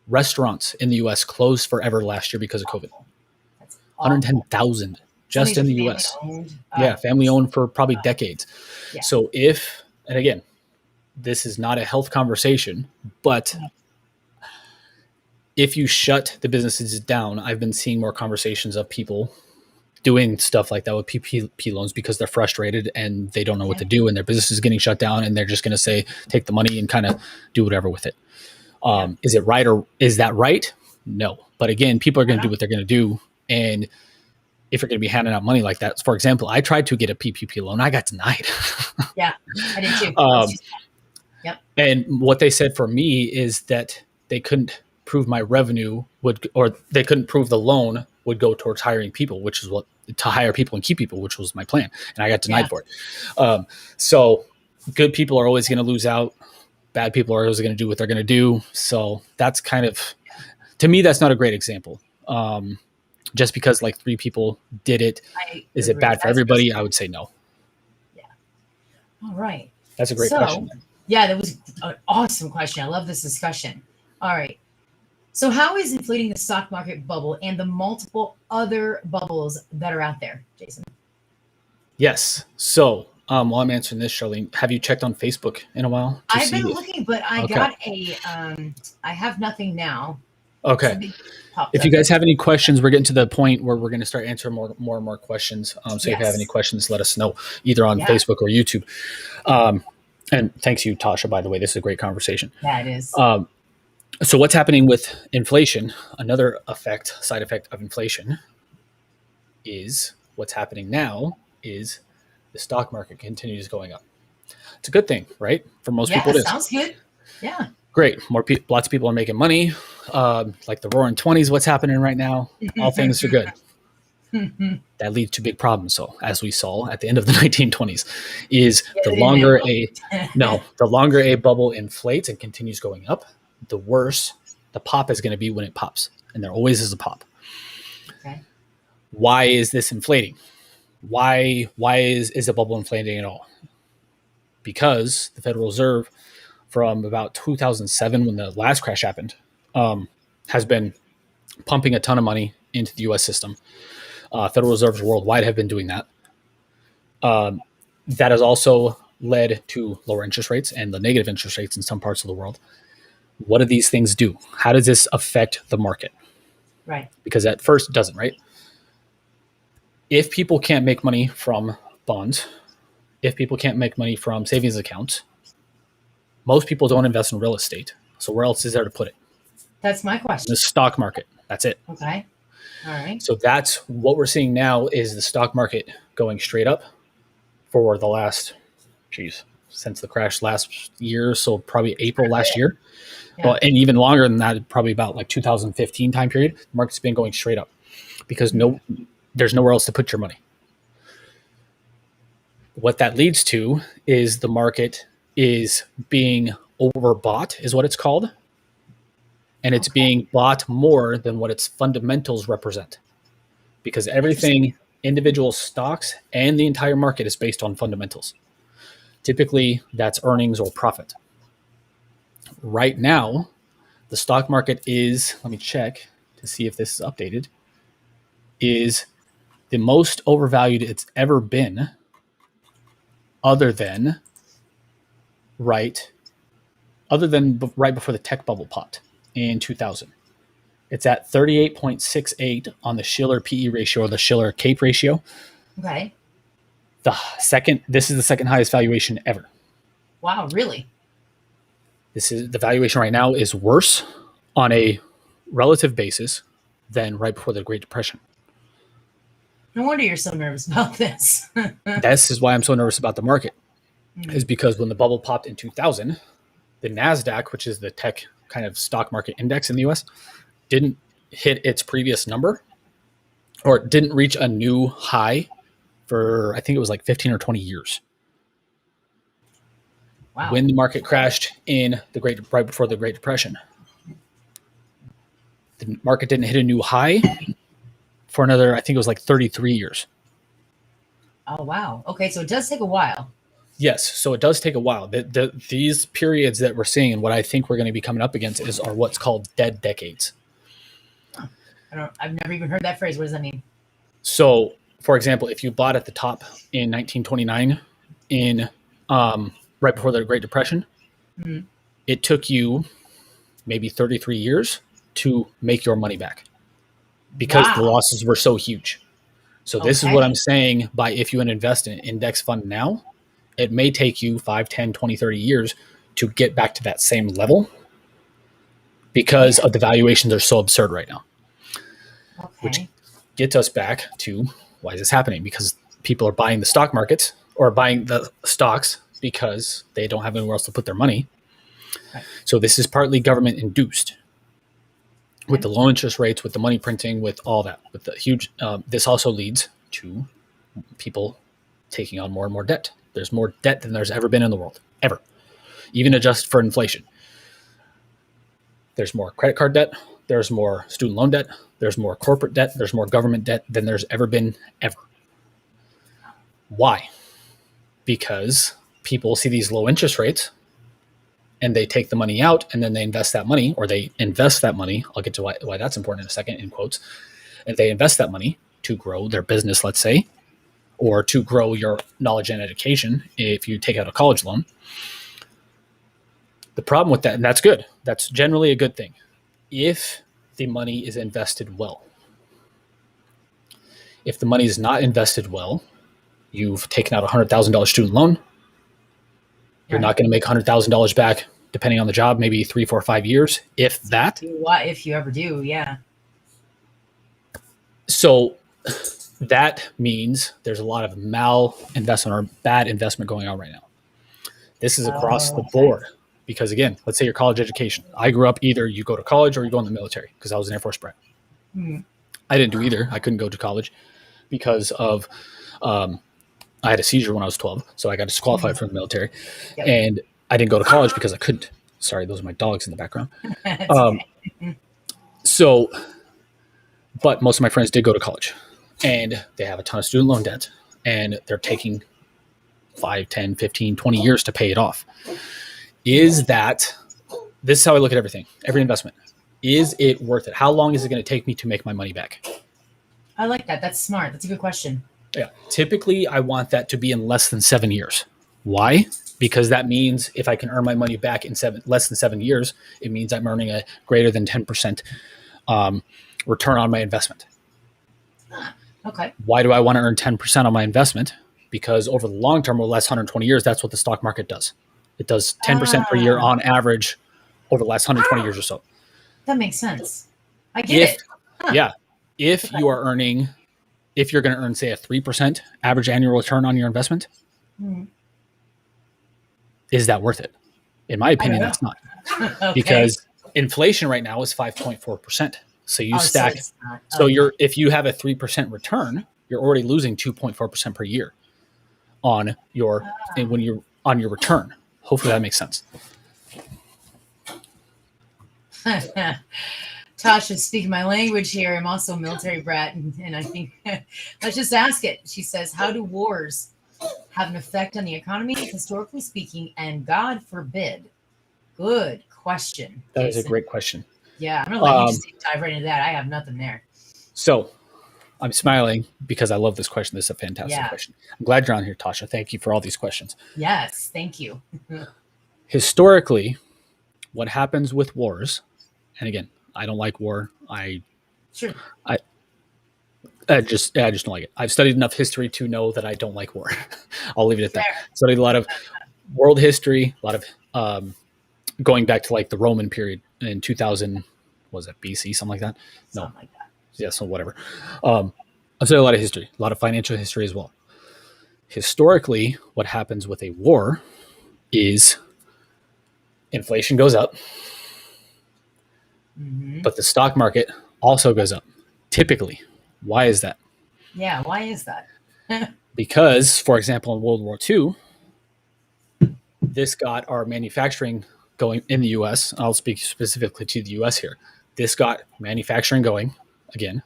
restaurants in the US closed forever last year because of COVID. 110,000 just in the US. Family owned for probably decades. Yeah. So and again, this is not a health conversation, but if you shut the businesses down, I've been seeing more conversations of people doing stuff like that with PPP loans because they're frustrated and they don't know what to do, and their business is getting shut down, and they're just going to say, take the money and kind of do whatever with it. Is it right, or is that right? No. But again, people are going to do what they're going to do. And if you're going to be handing out money like that, for example, I tried to get a PPP loan. I got denied. Yeah, I did too. And what they said for me is that they couldn't prove my revenue or they couldn't prove the loan would go towards hiring people, which is to hire people and keep people, which was my plan. And I got denied for it. So good people are always going to lose out. Bad people are always going to do what they're going to do. So that's kind of, to me, that's not a great example. Just because like 3 people did it, is it bad for everybody? I would say no. Yeah. All right. That's a great question. Yeah, that was an awesome question. I love this discussion. All right. So how is inflating the stock market bubble and the multiple other bubbles that are out there, Jason? Yes. So while I'm answering this, Charlene, have you checked on Facebook in a while? I've been looking, but I got I have nothing now. Okay. If you guys have any questions, we're getting to the point where we're going to start answering more and more questions. So if you have any questions, let us know either on Facebook or YouTube. And thanks you, Tasha, by the way. This is a great conversation. Yeah, it is. So what's happening with inflation? Another side effect of inflation is what's happening now is the stock market continues going up. It's a good thing, right? For most people, it is. Sounds good. Yeah. Great. Lots of people are making money. Like the roaring 20s, what's happening right now? All things are good. That leads to big problems. So as we saw at the end of the 1920s, is the longer a bubble inflates and continues going up, the worse the pop is going to be when it pops. And there always is a pop. Okay. Why is this inflating? Why is the bubble inflating at all? Because the Federal Reserve, from about 2007, when the last crash happened, has been pumping a ton of money into the U.S. system. Federal Reserves worldwide have been doing that. That has also led to lower interest rates and the negative interest rates in some parts of the world. What do these things do? How does this affect the market? Right. Because at first it doesn't, right? If people can't make money from bonds, if people can't make money from savings accounts, most people don't invest in real estate. So where else is there to put it? That's my question. The stock market. That's it. Okay. All right. So that's what we're seeing now is the stock market going straight up for the last, since the crash last year. So probably April last year. Yeah. Well, and even longer than that, probably about like 2015 time period. The market's been going straight up because there's nowhere else to put your money. What that leads to is the market is being overbought, is what it's called. And it's being bought more than what its fundamentals represent. Because everything, individual stocks and the entire market is based on fundamentals. Typically, that's earnings or profit. Right now, the stock market is, let me check to see if this is updated, is the most overvalued it's ever been, other than right before the tech bubble popped in 2000. It's at 38.68 on the Shiller PE ratio or the Shiller CAPE ratio. Okay. This is the second highest valuation ever. Wow, really? The valuation right now is worse on a relative basis than right before the Great Depression. No wonder you're so nervous about this. This is why I'm so nervous about the market, is because when the bubble popped in 2000, the NASDAQ, which is the tech kind of stock market index in the US, didn't hit its previous number, or didn't reach a new high for, I think it was like 15 or 20 years. Wow. When the market crashed right before the Great Depression, the market didn't hit a new high for another, I think it was like 33 years. Oh, wow. Okay, so it does take a while. Yes, so it does take a while. These periods that we're seeing and what I think we're going to be coming up against are what's called dead decades. I've never even heard that phrase. What does that mean? So, for example, if you bought at the top in 1929 right before the Great Depression, it took you maybe 33 years to make your money back because the losses were so huge. So this is what I'm saying by if you invest in an index fund now, it may take you 5, 10, 20, 30 years to get back to that same level because of the valuations are so absurd right now. Which gets us back to why is this happening? Because people are buying the stock markets or buying the stocks because they don't have anywhere else to put their money. Right. So this is partly government induced with the low interest rates, with the money printing, with all that, with the huge, this also leads to people taking on more and more debt. There's more debt than there's ever been in the world, ever, even adjusted for inflation. There's more credit card debt. There's more student loan debt. There's more corporate debt. There's more government debt than there's ever been, ever. Why? Because people see these low interest rates and they take the money out and then they invest that money, or they invest that money. I'll get to why that's important in a second, in quotes. And they invest that money to grow their business, let's say, or to grow your knowledge and education if you take out a college loan. The problem with that, and that's good, that's generally a good thing, if the money is invested well. If the money is not invested well, you've taken out a $100,000 student loan, you're not going to make $100,000 back, depending on the job, maybe 3, 4, 5 years, if that. If you ever do, yeah. So that means there's a lot of malinvestment or bad investment going on right now. This is across the board. Because again, let's say your college education. I grew up either you go to college or you go in the military because I was an Air Force brat. I didn't do either. I couldn't go to college because of I had a seizure when I was 12, so I got disqualified from the military. Yep. And I didn't go to college because I couldn't. Sorry, those are my dogs in the background. But most of my friends did go to college, and they have a ton of student loan debt, and they're taking 5, 10, 15, 20 years to pay it off. This is how I look at everything, every investment. Is it worth it? How long is it going to take me to make my money back? I like that. That's smart. That's a good question. Yeah. Typically, I want that to be in less than 7 years. Why? because that means if I can earn my money back in less than 7 years, it means I'm earning a greater than 10% return on my investment. Okay. Why do I want to earn 10% on my investment? Because over the long term, or last 120 years, that's what the stock market does. It does 10% per year on average over the last 120 years or so. That makes sense. I get it. Huh. Yeah. If you are earning, if you're going to earn, say, a 3% average annual return on your investment, is that worth it? In my opinion, that's not. Okay. Because inflation right now is 5.4%. So you stack. So okay. if you have a 3% return, you're already losing 2.4% per year on your when you're on your return. Hopefully that makes sense. Tasha's speaking my language here. I'm also a military brat, and I think let's just ask it. She says, "How do wars have an effect on the economy, historically speaking, and God forbid?" Good question. That Jason. is a great question. Yeah, I'm gonna let you just dive right into that. I have nothing there. So I'm smiling because I love this question. This is a fantastic question. I'm glad you're on here, Tasha. Thank you for all these questions. Yes, thank you. Historically, what happens with wars, and again, I don't like war. I just don't like it. I've studied enough history to know that I don't like war. I'll leave it at that. Studied a lot of world history, a lot of going back to like the Roman period in 2000, was it BC, something like that? No. Something like that. Yeah, so whatever. I've studied a lot of history, a lot of financial history as well. Historically, what happens with a war is inflation goes up, but the stock market also goes up, typically. Why is that? Yeah, why is that? Because, for example, in World War II, this got our manufacturing going in the U.S. I'll speak specifically to the U.S. here. This got manufacturing going again.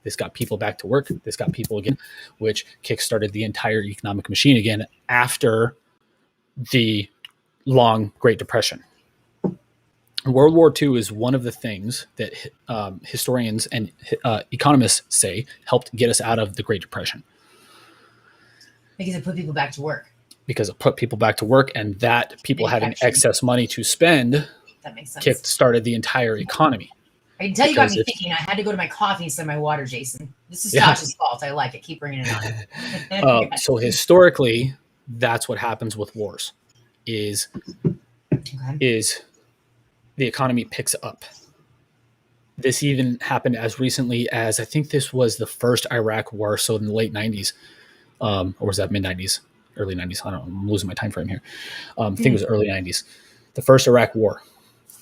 This got people back to work. This got people again, which kickstarted the entire economic machine again after the long Great Depression. World War II is one of the things that historians and economists say helped get us out of the Great Depression. Because it put people back to work. Because it put people back to work, and that people having excess money to spend that makes sense. Kick-started the entire economy. I can tell you got me thinking. I had to go to my coffee instead of my water, Jason. This is Tasha's fault. I like it. Keep bringing it on. So historically, that's what happens with wars, is the economy picks up. This even happened as recently as, I think this was the first Iraq war, so in the late 90s, or was that mid 90s, early 90s? I don't know. I'm losing my time frame here. I think it was early 90s. The first Iraq war.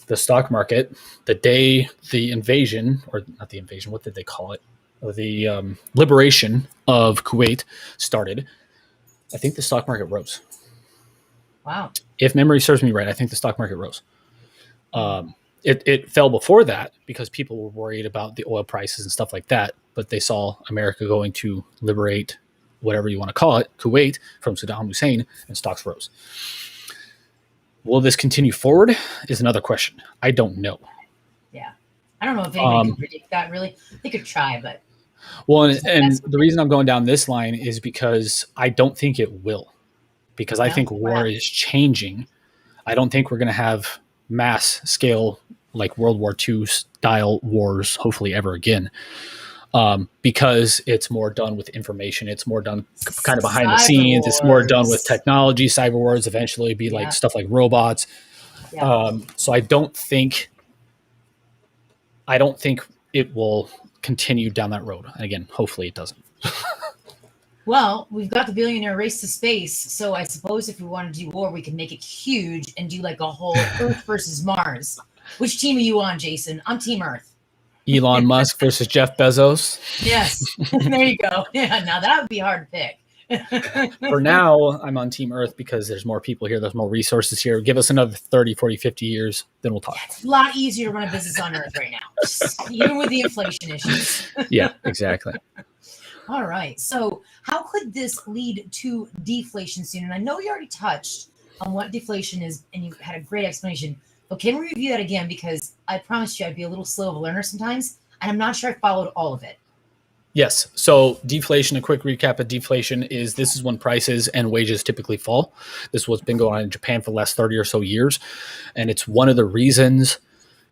The stock market, the day the invasion, or not the invasion, what did they call it? The liberation of Kuwait started, I think the stock market rose. Wow. If memory serves me right, I think the stock market rose. It fell before that because people were worried about the oil prices and stuff like that, but they saw America going to liberate, whatever you want to call it, Kuwait from Saddam Hussein, and stocks rose. Will this continue forward is another question. I don't know. Yeah. I don't know if anyone can predict that, really. They could try, but... Well, and the reason I'm going down this line is because I don't think it will. Because I think war is changing. I don't think we're going to have mass scale, like World War II style wars, hopefully ever again. Because it's more done with information. It's more done kind of behind the scenes. It's more done with technology. Cyber wars eventually be like stuff like robots. So I don't think it will continue down that road. And again, hopefully it doesn't. Well, we've got the billionaire race to space. So I suppose if we want to do war, we can make it huge and do like a whole Earth versus Mars. Which team are you on, Jason? I'm Team Earth. Elon Musk versus Jeff Bezos. Yes, there you go. Yeah, now that would be hard to pick. For now, I'm on Team Earth because there's more people here. There's more resources here. Give us another 30, 40, 50 years, then we'll talk. Yeah, it's a lot easier to run a business on Earth right now, even with the inflation issues. Yeah, exactly. All right. So how could this lead to deflation soon? And I know you already touched on what deflation is, and you had a great explanation. But can we review that again? Because I promised you I'd be a little slow of a learner sometimes, and I'm not sure I followed all of it. Yes. So deflation, a quick recap of deflation is this is when prices and wages typically fall. This is what's been going on in Japan for the last 30 or so years. And it's one of the reasons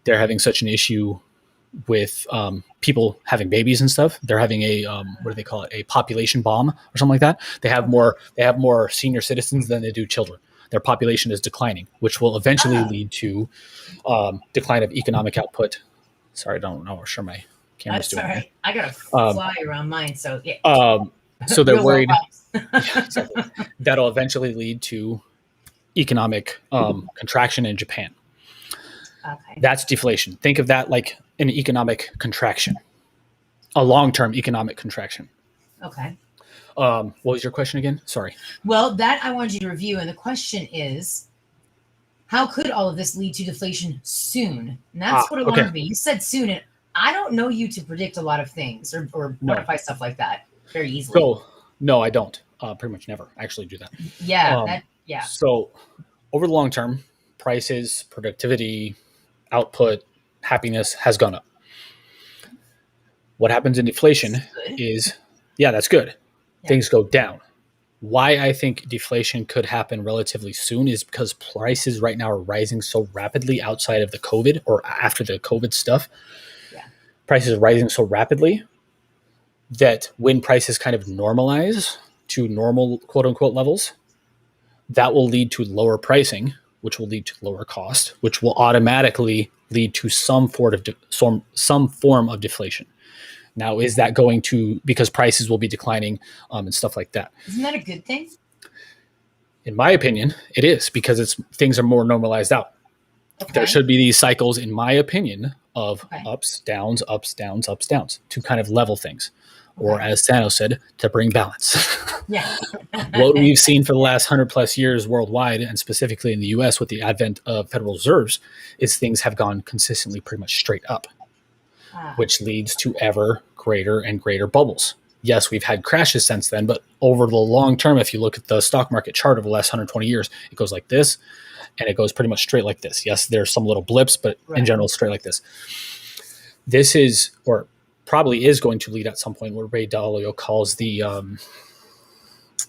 they're having such an issue with people having babies and stuff. They're having a what do they call it? A population bomb or something like that. They have more senior citizens than they do children. Their population is declining, which will eventually lead to decline of economic output. Sorry, I don't know. Sure, my camera's That's doing all it. right. I got to fly around mine. So, yeah. So they're Real worried robots. exactly. That'll eventually lead to economic contraction in Japan. Okay. That's deflation. Think of that like an economic contraction, a long-term economic contraction. Okay. What was your question again? Sorry. Well, that I wanted you to review. And the question is, how could all of this lead to deflation soon? And that's what I wanted to be. You said soon, and I don't know you to predict a lot of things or quantify stuff like that very easily. So, no, I don't. Pretty much never actually do that. Yeah. So, over the long term, prices, productivity, output, happiness has gone up. What happens in deflation is, that's good. Yeah. Things go down. Why I think deflation could happen relatively soon is because prices right now are rising so rapidly outside of the COVID or after the COVID stuff. Yeah. Prices are rising so rapidly that when prices kind of normalize to normal quote unquote levels, that will lead to lower pricing, which will lead to lower cost, which will automatically lead to some form of deflation. Now, is that going to, because prices will be declining and stuff like that? Isn't that a good thing? In my opinion, it is, because things are more normalized out. Okay. There should be these cycles, in my opinion, of ups, downs, to kind of level things. Okay. Or as Thanos said, to bring balance. Yeah. What we've seen for the last 100 plus years worldwide, and specifically in the US with the advent of Federal Reserves, is things have gone consistently pretty much straight up, which leads to ever greater and greater bubbles. Yes, we've had crashes since then, but over the long term, if you look at the stock market chart over the last 120 years, it goes like this, and it goes pretty much straight like this. Yes, there's some little blips, but in general, straight like this. This is, or probably is going to lead at some point, what Ray Dalio calls the,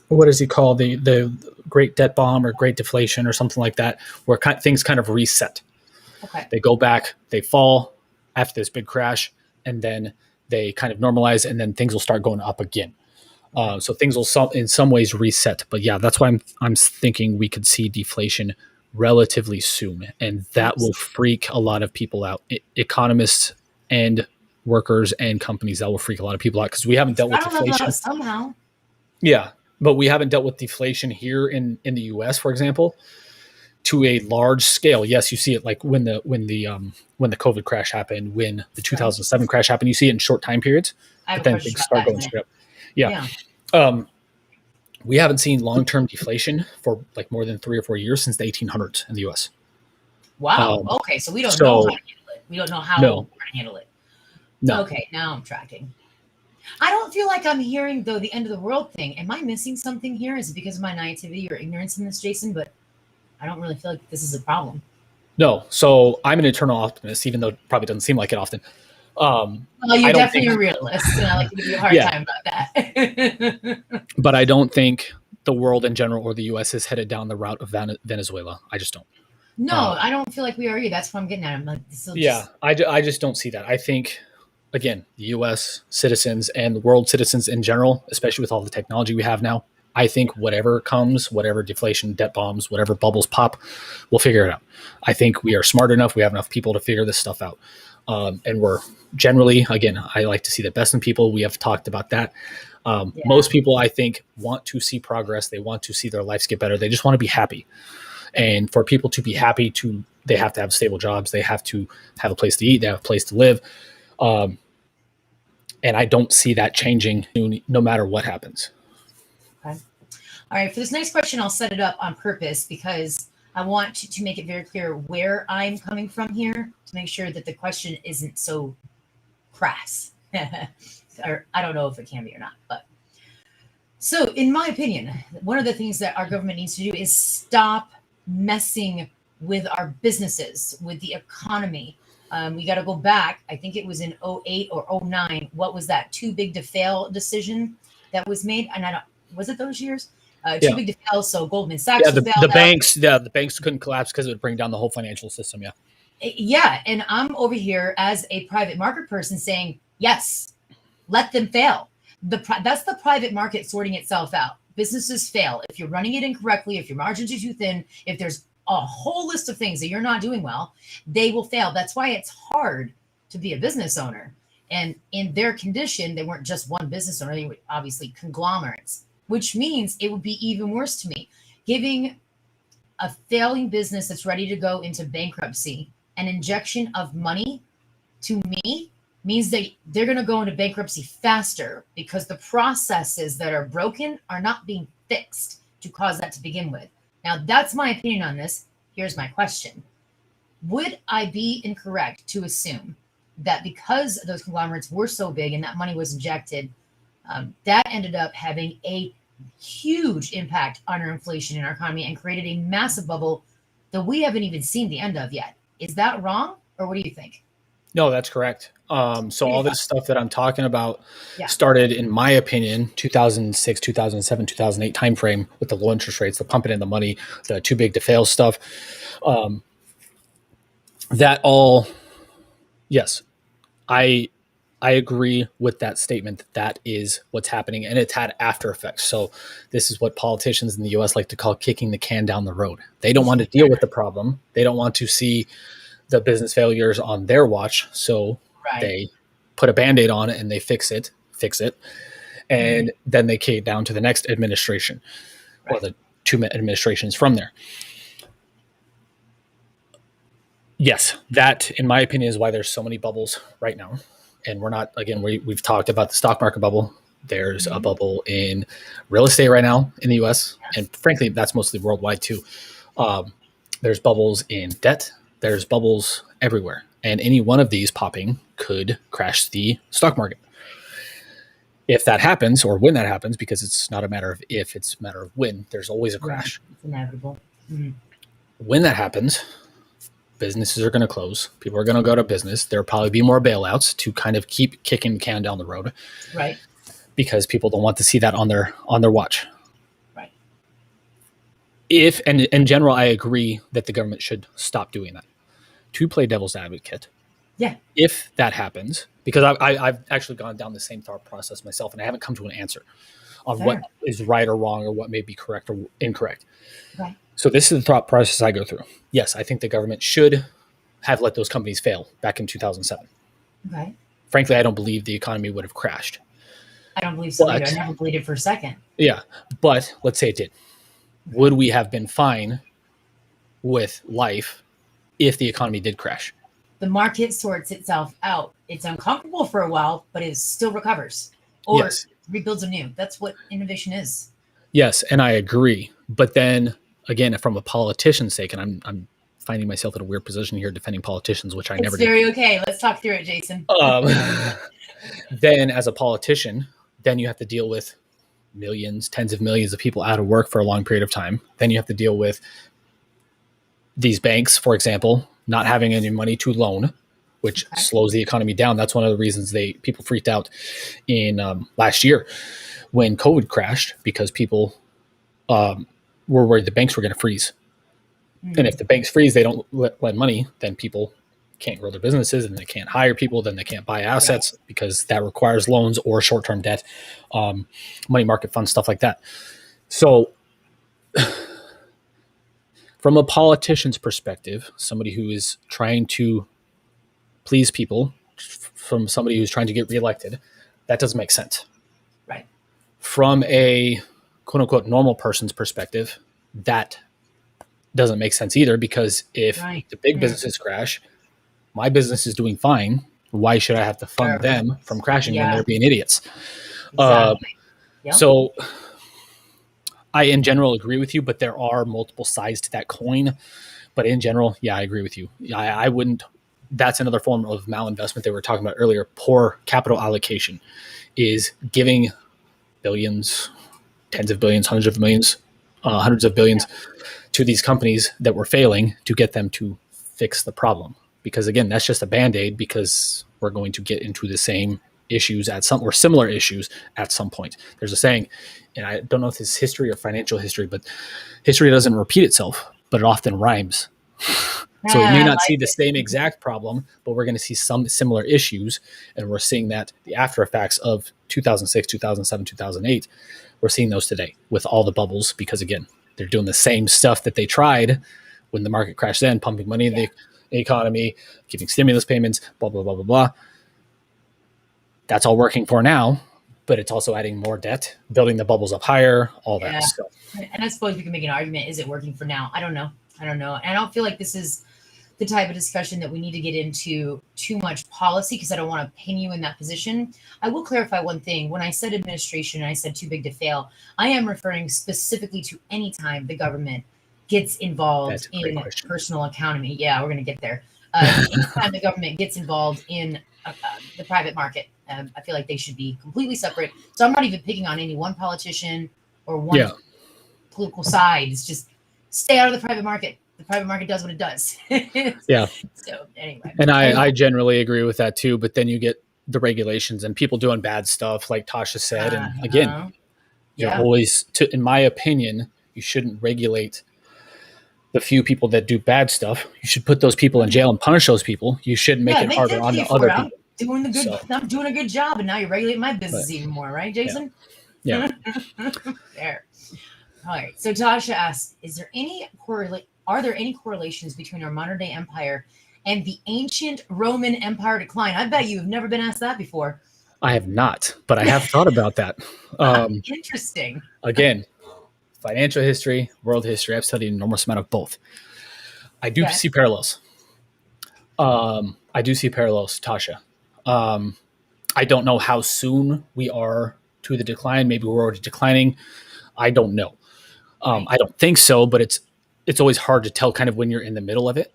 what does he call the great debt bomb or great deflation or something like that, where things kind of reset. Okay. They go back, they fall after this big crash, and then they kind of normalize, and then things will start going up again. So things will in some ways reset. But yeah, that's why I'm thinking we could see deflation relatively soon, and that will freak a lot of people out. Economists and workers and companies, that will freak a lot of people out, because we haven't dealt with deflation somehow. Yeah, but we haven't dealt with deflation here in the US, for example, to a large scale. Yes, you see it like when the COVID crash happened, when the 2007 crash happened, you see it in short time periods, but then things start going straight up. Yeah. We haven't seen long-term deflation for like more than 3 or 4 years since the 1800s in the US. Wow. Okay, so we don't know how to handle it. We don't know how we're going to handle it. No. Okay, now I'm tracking. I don't feel like I'm hearing, though, the end of the world thing. Am I missing something here? Is it because of my naivety or ignorance in this, Jason? But I don't really feel like this is a problem. No. So I'm an eternal optimist, even though it probably doesn't seem like it often. Well, you're definitely a realist, and I like to give you a hard time about that. But I don't think the world in general or the U.S. is headed down the route of Venezuela. I just don't. No, I don't feel like we are either. That's what I'm getting at. I'm like, I just don't see that. I think, again, the U.S. citizens and the world citizens in general, especially with all the technology we have now, I think whatever comes, whatever deflation, debt bombs, whatever bubbles pop, we'll figure it out. I think we are smart enough. We have enough people to figure this stuff out. And we're generally, again, I like to see the best in people. We have talked about that. Most people, I think, want to see progress. They want to see their lives get better. They just want to be happy. And for people to be happy, they have to have stable jobs. They have to have a place to eat. They have a place to live. And I don't see that changing no matter what happens. Okay. All right. For this next question, I'll set it up on purpose because I want to make it very clear where I'm coming from here to make sure that the question isn't so crass. Or I don't know if it can be or not. But so in my opinion, one of the things that our government needs to do is stop messing with our businesses, with the economy. We got to go back. I think it was in '08 or '09. What was that too big to fail decision that was made? And I don't, was it those years? Too Yeah. big to fail. So Goldman Sachs Yeah, was the bailed out. banks, the banks couldn't collapse because it would bring down the whole financial system. Yeah. Yeah. And I'm over here as a private market person saying, yes, let them fail. That's the private market sorting itself out. Businesses fail. If you're running it incorrectly, if your margins are too thin, if there's a whole list of things that you're not doing well, they will fail. That's why it's hard to be a business owner. And in their condition, they weren't just one business owner, they were obviously conglomerates, which means it would be even worse to me. Giving a failing business that's ready to go into bankruptcy an injection of money to me means they're going to go into bankruptcy faster because the processes that are broken are not being fixed to cause that to begin with. Now, that's my opinion on this. Here's my question. Would I be incorrect to assume that because those conglomerates were so big and that money was injected, that ended up having a huge impact on our inflation in our economy and created a massive bubble that we haven't even seen the end of yet? Is that wrong? Or what do you think? No, that's correct. So all this stuff that I'm talking about Yeah. started, in my opinion, 2006, 2007, 2008 timeframe with the low interest rates, the pumping in the money, the too big to fail stuff. That all, yes, I agree with that statement. That is what's happening, and it's had after effects. So this is what politicians in the U.S. like to call kicking the can down the road. They don't want to deal with the problem. They don't want to see the business failures on their watch. So they put a Band-Aid on it and they fix it. And then they kick it down to the next administration or the two administrations from there. Yes, that, in my opinion, is why there's so many bubbles right now. And we're not, again, we've talked about the stock market bubble. There's a bubble in real estate right now in the US. And frankly, that's mostly worldwide too. There's bubbles in debt. There's bubbles everywhere. And any one of these popping could crash the stock market. If that happens, or when that happens, because it's not a matter of if, it's a matter of when, there's always a crash. It's inevitable. Mm-hmm. When that happens, businesses are going to close. People are going to go to business. There'll probably be more bailouts to kind of keep kicking the can down the road. Right. Because people don't want to see that on their watch. Right. If, and in general, I agree that the government should stop doing that. To play devil's advocate. Yeah. If that happens, because I've actually gone down the same thought process myself, and I haven't come to an answer on what is right or wrong or what may be correct or incorrect. Right. So this is the thought process I go through. Yes, I think the government should have let those companies fail back in 2007. Okay. Frankly, I don't believe the economy would have crashed. I don't believe so either. I never believed it for a second. Yeah, but let's say it did. Would we have been fine with life if the economy did crash? The market sorts itself out. It's uncomfortable for a while, but it still recovers or rebuilds anew. That's what innovation is. Yes, and I agree. But then again, from a politician's sake, and I'm finding myself in a weird position here defending politicians, which I never did. It's very okay. Let's talk through it, Jason. Then as a politician, then you have to deal with millions, tens of millions of people out of work for a long period of time. Then you have to deal with these banks, for example, not having any money to loan, which slows the economy down. That's one of the reasons people freaked out in last year when COVID crashed, because people were worried the banks were going to freeze. And if the banks freeze, they don't lend money, then people can't grow their businesses, and they can't hire people, then they can't buy assets because that requires loans or short-term debt, money market funds, stuff like that. So from a politician's perspective, somebody who is trying to please people, from somebody who's trying to get reelected, that doesn't make sense. Right. From a quote unquote normal person's perspective, that doesn't make sense either, because if the big businesses crash, my business is doing fine. Why should I have to fund them from crashing when they're being idiots? Exactly. So I, in general, agree with you, but there are multiple sides to that coin. But in general, yeah, I agree with you. I wouldn't. That's another form of malinvestment that we were talking about earlier. Poor capital allocation is giving billions, tens of billions, hundreds of billions to these companies that were failing to get them to fix the problem. because again, that's just a Band-Aid, because we're going to get into the same issues or similar issues at some point. There's a saying, and I don't know if it's history or financial history, but history doesn't repeat itself, but it often rhymes. So we may not see the same exact problem, but we're going to see some similar issues. And we're seeing that the after effects of 2006, 2007, 2008, we're seeing those today with all the bubbles, because again, they're doing the same stuff that they tried when the market crashed then, pumping money in the economy, giving stimulus payments, blah, blah, blah, blah, blah. That's all working for now, but it's also adding more debt, building the bubbles up higher, all that stuff. And I suppose we can make an argument, is it working for now? I don't know. And I don't feel like this is the type of discussion that we need to get into too much policy, because I don't want to pin you in that position. I will clarify one thing. When I said administration and I said too big to fail, I am referring specifically to any time the government gets involved in personal economy. Yeah, we're going to get there. Anytime the government gets involved in the private market, I feel like they should be completely separate. So I'm not even picking on any one politician or one political side. It's just stay out of the private market. The private market does what it does. Yeah. So anyway. And I generally agree with that too. But then you get the regulations and people doing bad stuff, like Tasha said. And again, you're always, in my opinion, you shouldn't regulate the few people that do bad stuff. You should put those people in jail and punish those people. You shouldn't make it harder on the other people. I'm doing a good job, and now you're regulating my business even more, right, Jason? Yeah. Fair. All right. So Tasha asks, are there any correlations between our modern day empire and the ancient Roman Empire decline? I bet you have never been asked that before. I have not, but I have thought about that. Interesting. Again, financial history, world history. I've studied an enormous amount of both. I do see parallels. Tasha. I don't know how soon we are to the decline. Maybe we're already declining. I don't know. I don't think so, but it's always hard to tell kind of when you're in the middle of it.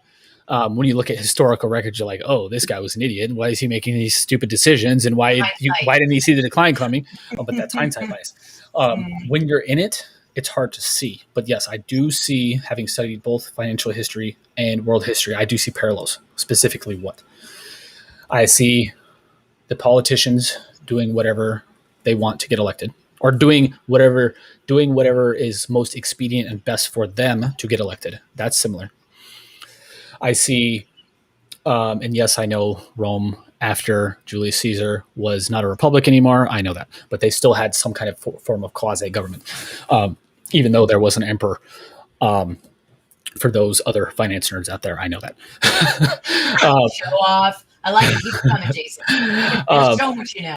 When you look at historical records, you're like, oh, this guy was an idiot. Why is he making these stupid decisions? And why didn't he see the decline coming? But that's hindsight bias. When you're in it, it's hard to see. But yes, I do see, having studied both financial history and world history, I do see parallels. Specifically what? I see the politicians doing whatever they want to get elected, or doing whatever is most expedient and best for them to get elected. That's similar. I see, and yes, I know Rome after Julius Caesar was not a republic anymore. I know that, but they still had some kind of form of quasi-government, even though there was an emperor. For those other finance nerds out there, I know that. Show off. I like it. Keep coming, Jason. Show what you know.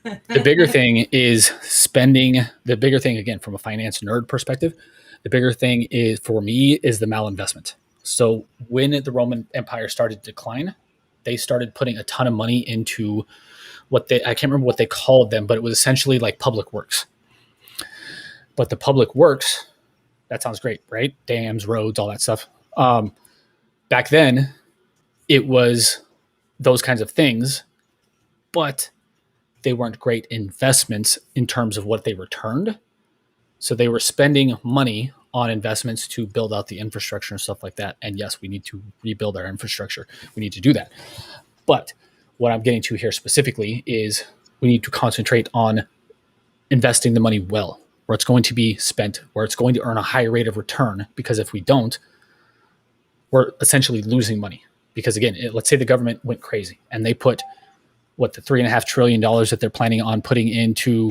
The bigger thing is spending. The bigger thing, again, from a finance nerd perspective, the bigger thing is for me is the malinvestment. So when the Roman Empire started to decline, they started putting a ton of money into I can't remember what they called them, but it was essentially like public works. But the public works, that sounds great, right? Dams, roads, all that stuff. Back then, it was those kinds of things, but they weren't great investments in terms of what they returned. So they were spending money on investments to build out the infrastructure and stuff like that. And yes, we need to rebuild our infrastructure. We need to do that. But what I'm getting to here specifically is we need to concentrate on investing the money well, where it's going to be spent, where it's going to earn a high rate of return. Because if we don't, we're essentially losing money. Because again, let's say the government went crazy and they put the $3.5 trillion that they're planning on putting into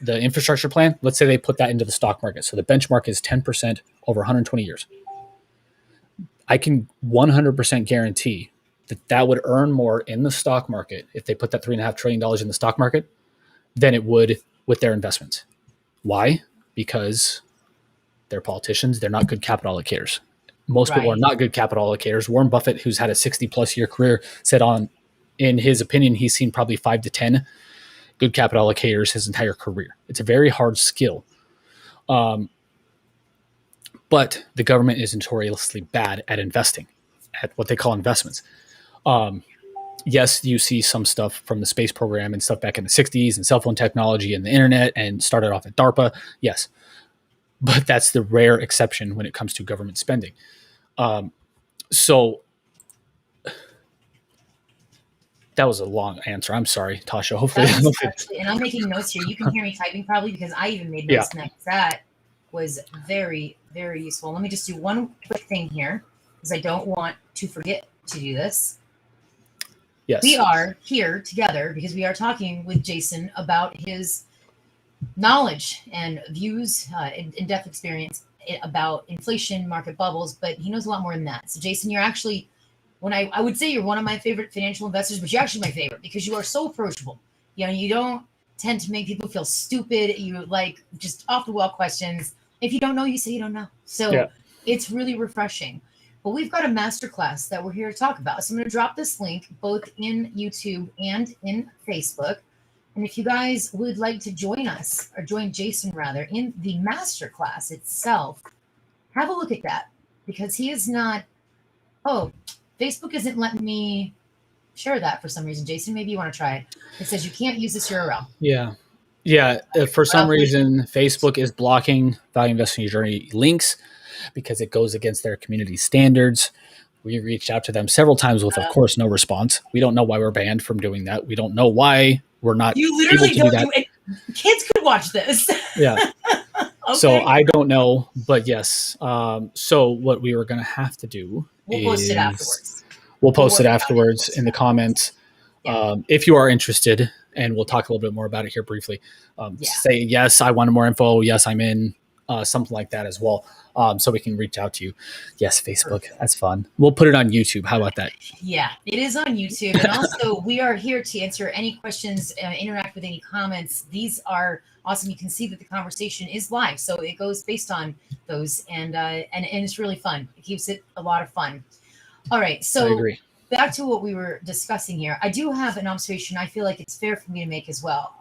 the infrastructure plan. Let's say they put that into the stock market. So the benchmark is 10% over 120 years. I can 100% guarantee that would earn more in the stock market if they put that $3.5 trillion in the stock market than it would with their investments. Why? Because they're politicians. They're not good capital allocators. Most people are not good capital allocators. Warren Buffett, who's had a 60+ year career, said in his opinion, he's seen probably 5 to 10 good capital allocators his entire career. It's a very hard skill. But the government is notoriously bad at investing, at what they call investments. Yes, you see some stuff from the space program and stuff back in the 60s and cell phone technology and the internet and started off at DARPA. Yes. But that's the rare exception when it comes to government spending. So That was a long answer. I'm sorry, Tasha. Hopefully, That was actually, and I'm making notes here. You can hear me typing probably because I even made notes next. That was very, very useful. Let me just do one quick thing here because I don't want to forget to do this. Yes. We are here together because we are talking with Jason about his knowledge and views, in-depth experience about inflation, market bubbles, but he knows a lot more than that. So Jason, you're actually, when I would say you're one of my favorite financial investors, but you're actually my favorite because you are so approachable. You know, you don't tend to make people feel stupid. You like just off the wall questions. If you don't know, you say you don't know. So it's really refreshing. But we've got a masterclass that we're here to talk about. So I'm going to drop this link both in YouTube and in Facebook. And if you guys would like to join us, or join Jason rather, in the masterclass itself, have a look at that because he is not. Oh, Facebook isn't letting me share that for some reason. Jason, maybe you want to try it. It says you can't use this URL. Yeah. For some reason, Facebook is blocking Value Investing Journey links because it goes against their community standards. We reached out to them several times with, of course, no response. We don't know why we're banned from doing that. We don't know why we're not You literally able to do that. Kids could watch this. Yeah. Okay. So I don't know, but yes. So what we were going to have to do We'll post it afterwards. We'll post it afterwards in the comments. Yeah. If you are interested, and we'll talk a little bit more about it here briefly. Say, yes, I wanted more info. Yes, I'm in. Something like that as well. So we can reach out to you. Yes, Facebook. Perfect. That's fun. We'll put it on YouTube. How about that? Yeah, it is on YouTube. And also, we are here to answer any questions, interact with any comments. These are awesome. You can see that the conversation is live. So it goes based on those. And it's really fun. It keeps it a lot of fun. All right. So I agree. Back to what we were discussing here. I do have an observation I feel like it's fair for me to make as well.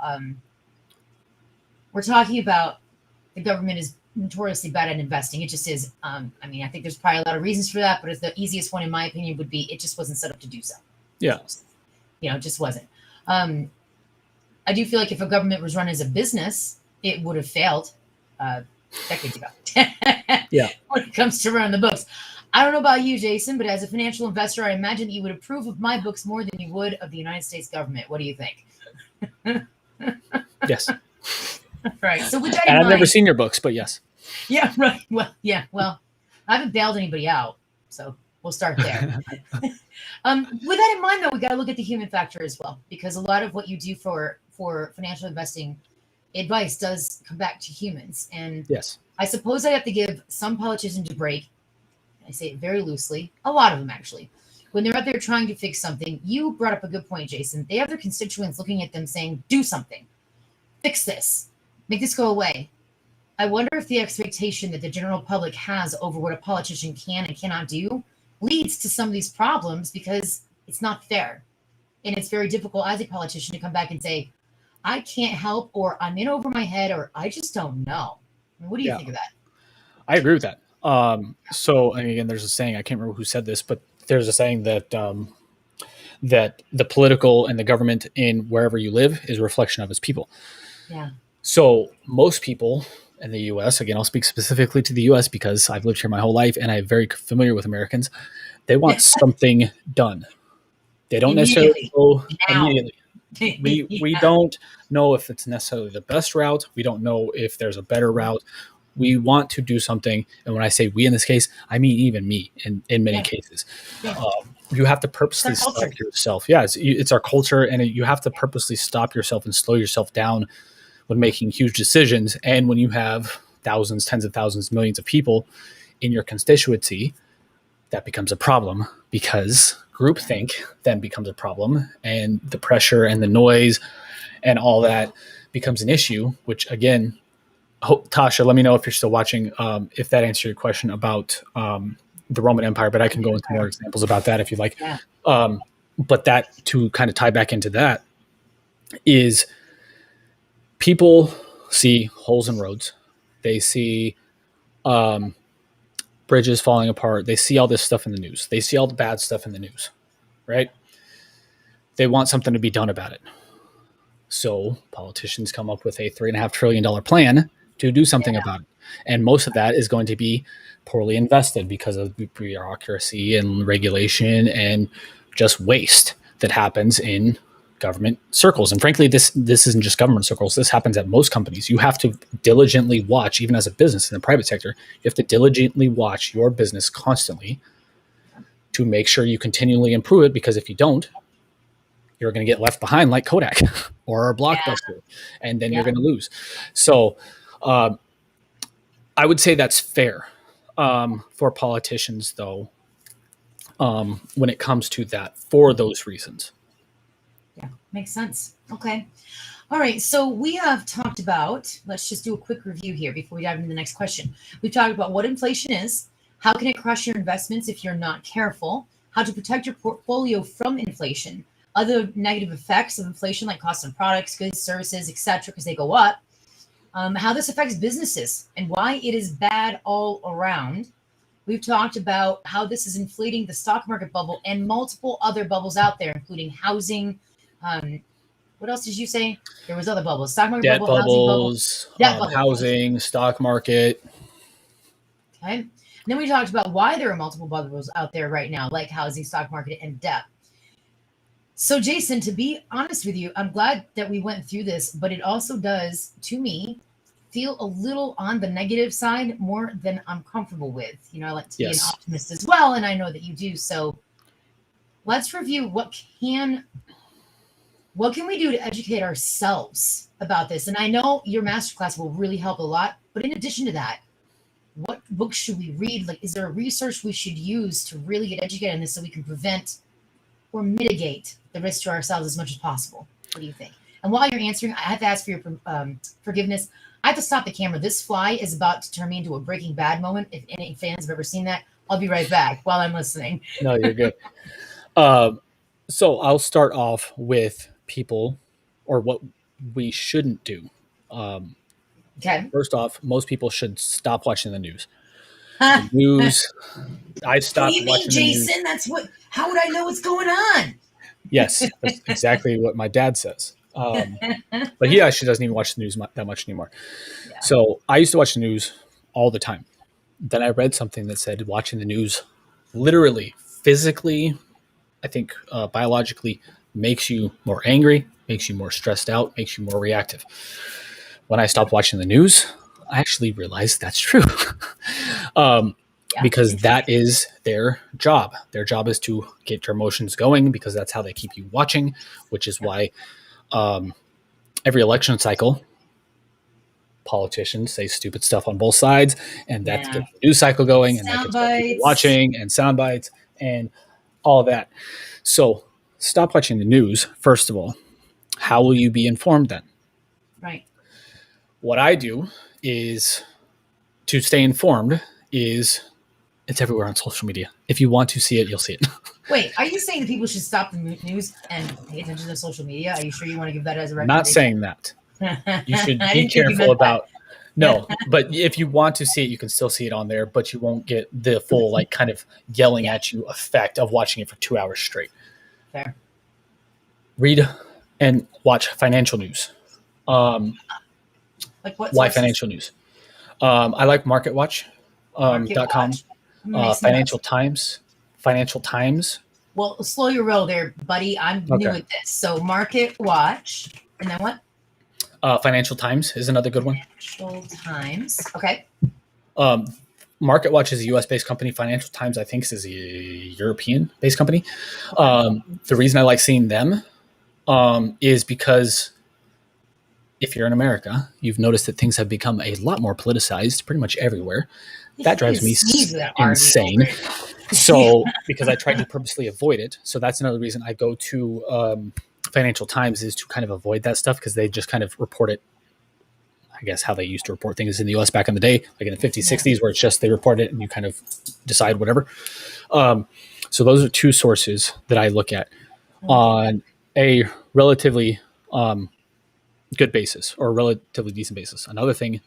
We're talking about the government is notoriously bad at investing. It just is. I think there's probably a lot of reasons for that, but it's the easiest one, in my opinion, would be it just wasn't set up to do so. Yeah. It just wasn't. I do feel like if a government was run as a business, it would have failed decades ago. Yeah. When it comes to running the books. I don't know about you, Jason, but as a financial investor, I imagine that you would approve of my books more than you would of the United States government. What do you think? Yes. Right. So with that and in I've mind, never seen your books, but yes. Yeah, right. Well, yeah. Well, I haven't bailed anybody out, so we'll start there. With that in mind, though, we got to look at the human factor as well, because a lot of what you do for financial investing advice does come back to humans. And yes, I suppose I have to give some politicians a break. I say it very loosely. A lot of them, actually. When they're out there trying to fix something, you brought up a good point, Jason. They have their constituents looking at them saying, do something. Fix this. Make this go away. I wonder if the expectation that the general public has over what a politician can and cannot do leads to some of these problems because it's not fair. And it's very difficult as a politician to come back and say, I can't help, or I'm in over my head, or I just don't know. What do you think of that? I agree with that. So and again, there's a saying, I can't remember who said this, but there's a saying that that the political and the government in wherever you live is a reflection of its people. Yeah. So most people in the U.S., again, I'll speak specifically to the U.S. because I've lived here my whole life and I'm very familiar with Americans. They want something done. They don't necessarily go immediately. We don't know if it's necessarily the best route. We don't know if there's a better route. We want to do something. And when I say we in this case, I mean even me in many cases. Yeah. You have to purposely stop yourself. Yeah, it's our culture, and you have to purposely stop yourself and slow yourself down when making huge decisions. And when you have thousands, tens of thousands, millions of people in your constituency, that becomes a problem because groupthink then becomes a problem, and the pressure and the noise and all that becomes an issue, which again, Tasha, let me know if you're still watching, if that answered your question about the Roman Empire, but I can go into more examples about that if you'd like. Yeah. But that, to kind of tie back into that, is people see holes in roads. They see bridges falling apart. They see all this stuff in the news. They see all the bad stuff in the news, right? They want something to be done about it. So politicians come up with a $3.5 trillion plan to do something about it. And most of that is going to be poorly invested because of bureaucracy and regulation and just waste. that happens in government circles. And frankly, this isn't just government circles. This happens at most companies. You have to diligently watch, even as a business in the private sector, you have to diligently watch your business constantly to make sure you continually improve it, because if you don't, you're going to get left behind like Kodak or Blockbuster, and then you're going to lose. So I would say that's fair for politicians, though, when it comes to that, for those reasons. Yeah, makes sense. Okay. All right. So we have talked about, let's just do a quick review here before we dive into the next question. We've talked about what inflation is, how can it crush your investments if you're not careful, how to protect your portfolio from inflation, other negative effects of inflation like costs on products, goods, services, etc., because they go up, how this affects businesses and why it is bad all around. We've talked about how this is inflating the stock market bubble and multiple other bubbles out there, including housing. What else did you say? There was other bubbles: stock market Debt bubble, housing bubble, debt bubble, housing, stock market. Okay. And then we talked about why there are multiple bubbles out there right now, like housing, stock market, and debt. So, Jason, to be honest with you, I'm glad that we went through this, but it also does, to me, feel a little on the negative side more than I'm comfortable with. You know, I like to be an optimist as well, and I know that you do. So let's review what can we do to educate ourselves about this. And I know your masterclass will really help a lot, but in addition to that, what books should we read? Like, is there a research we should use to really get educated on this so we can prevent or mitigate the risk to ourselves as much as possible? What do you think? And while you're answering, I have to ask for your forgiveness. I have to stop the camera. This fly is about to turn me into a Breaking Bad moment. If any fans have ever seen that, I'll be right back while I'm listening. No, you're good. So I'll start off with people, or what we shouldn't do. Okay. First off, most people should stop watching the news. The news. I stopped watching the news. Jason? How would I know what's going on? Yes, that's exactly what my dad says. But he actually doesn't even watch the news that much anymore. Yeah. So I used to watch the news all the time. Then I read something that said watching the news literally, physically, I think biologically, makes you more angry, makes you more stressed out, makes you more reactive. When I stopped watching the news, I actually realized that's true. Because that is their job. Their job is to get your emotions going, because that's how they keep you watching, which is why every election cycle, politicians say stupid stuff on both sides, and that gets the news cycle going, and that gets people watching, and sound bites, and all that. So stop watching the news, first of all. How will you be informed then? Right. What I do is, to stay informed, is it's everywhere on social media. If you want to see it, you'll see it. Wait, are you saying that people should stop the news and pay attention to social media? Are you sure you want to give that as a recommendation? Not saying that. You should be careful about. No, but if you want to see it, you can still see it on there, but you won't get the full, like, kind of yelling at you effect of watching it for 2 hours straight. Fair. Read and watch financial news. Like what? Why financial news? I like MarketWatch.com. Financial Times. Financial Times. Well, slow your roll there, buddy. I'm new at this. So Market Watch, and then what? Financial Times is another good one. Financial Times. Okay. Market Watch is a U.S.-based company. Financial Times, I think, is a European-based company. The reason I like seeing them is because if you're in America, you've noticed that things have become a lot more politicized pretty much everywhere. That drives me insane. So, because I try to purposely avoid it. So that's another reason I go to Financial Times, is to kind of avoid that stuff, because they just kind of report it, I guess, how they used to report things in the US back in the day, like in the 50s, 60s, where it's just they report it and you kind of decide whatever. So those are two sources that I look at on a relatively good basis, or a relatively decent basis. Another thing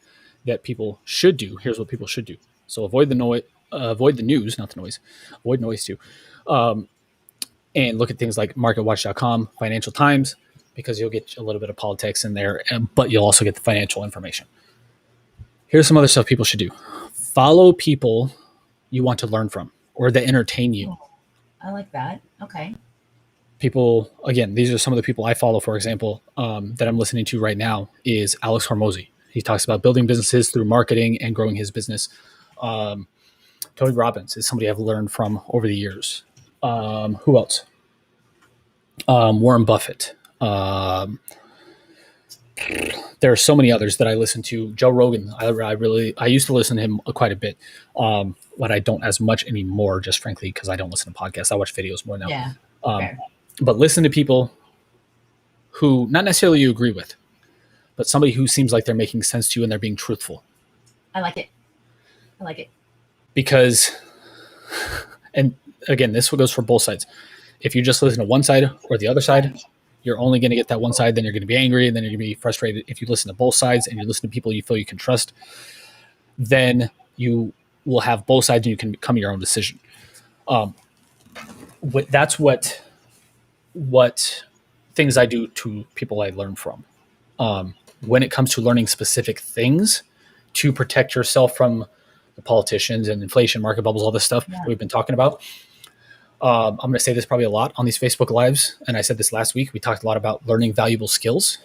that people should do, here's what people should do. So avoid the noise, avoid the news, not the noise, avoid noise too. And look at things like MarketWatch.com, Financial Times, because you'll get a little bit of politics in there, but you'll also get the financial information. Here's some other stuff people should do. Follow people you want to learn from, or that entertain you. I like that. Okay. people, again, these are some of the people I follow, for example, that I'm listening to right now is Alex Hormozy. He talks about building businesses through marketing and growing his business. Tony Robbins is somebody I've learned from over the years. Who else? Warren Buffett. There are so many others that I listen to. Joe Rogan, I used to listen to him quite a bit, but I don't as much anymore, just frankly, because I don't listen to podcasts. I watch videos more now. Yeah. But listen to people who not necessarily you agree with, but somebody who seems like they're making sense to you and they're being truthful. I like it. Because, and again, this goes for both sides. If you just listen to one side or the other side, you're only going to get that one side. Then you're going to be angry, and then you're going to be frustrated. If you listen to both sides and you listen to people you feel you can trust, then you will have both sides and you can come to your own decision. That's what things I do to people I learn from. When it comes to learning specific things to protect yourself from the politicians and inflation, market bubbles, all this stuff we've been talking about. I'm going to say this probably a lot on these Facebook Lives, and I said this last week. We talked a lot about learning valuable skills.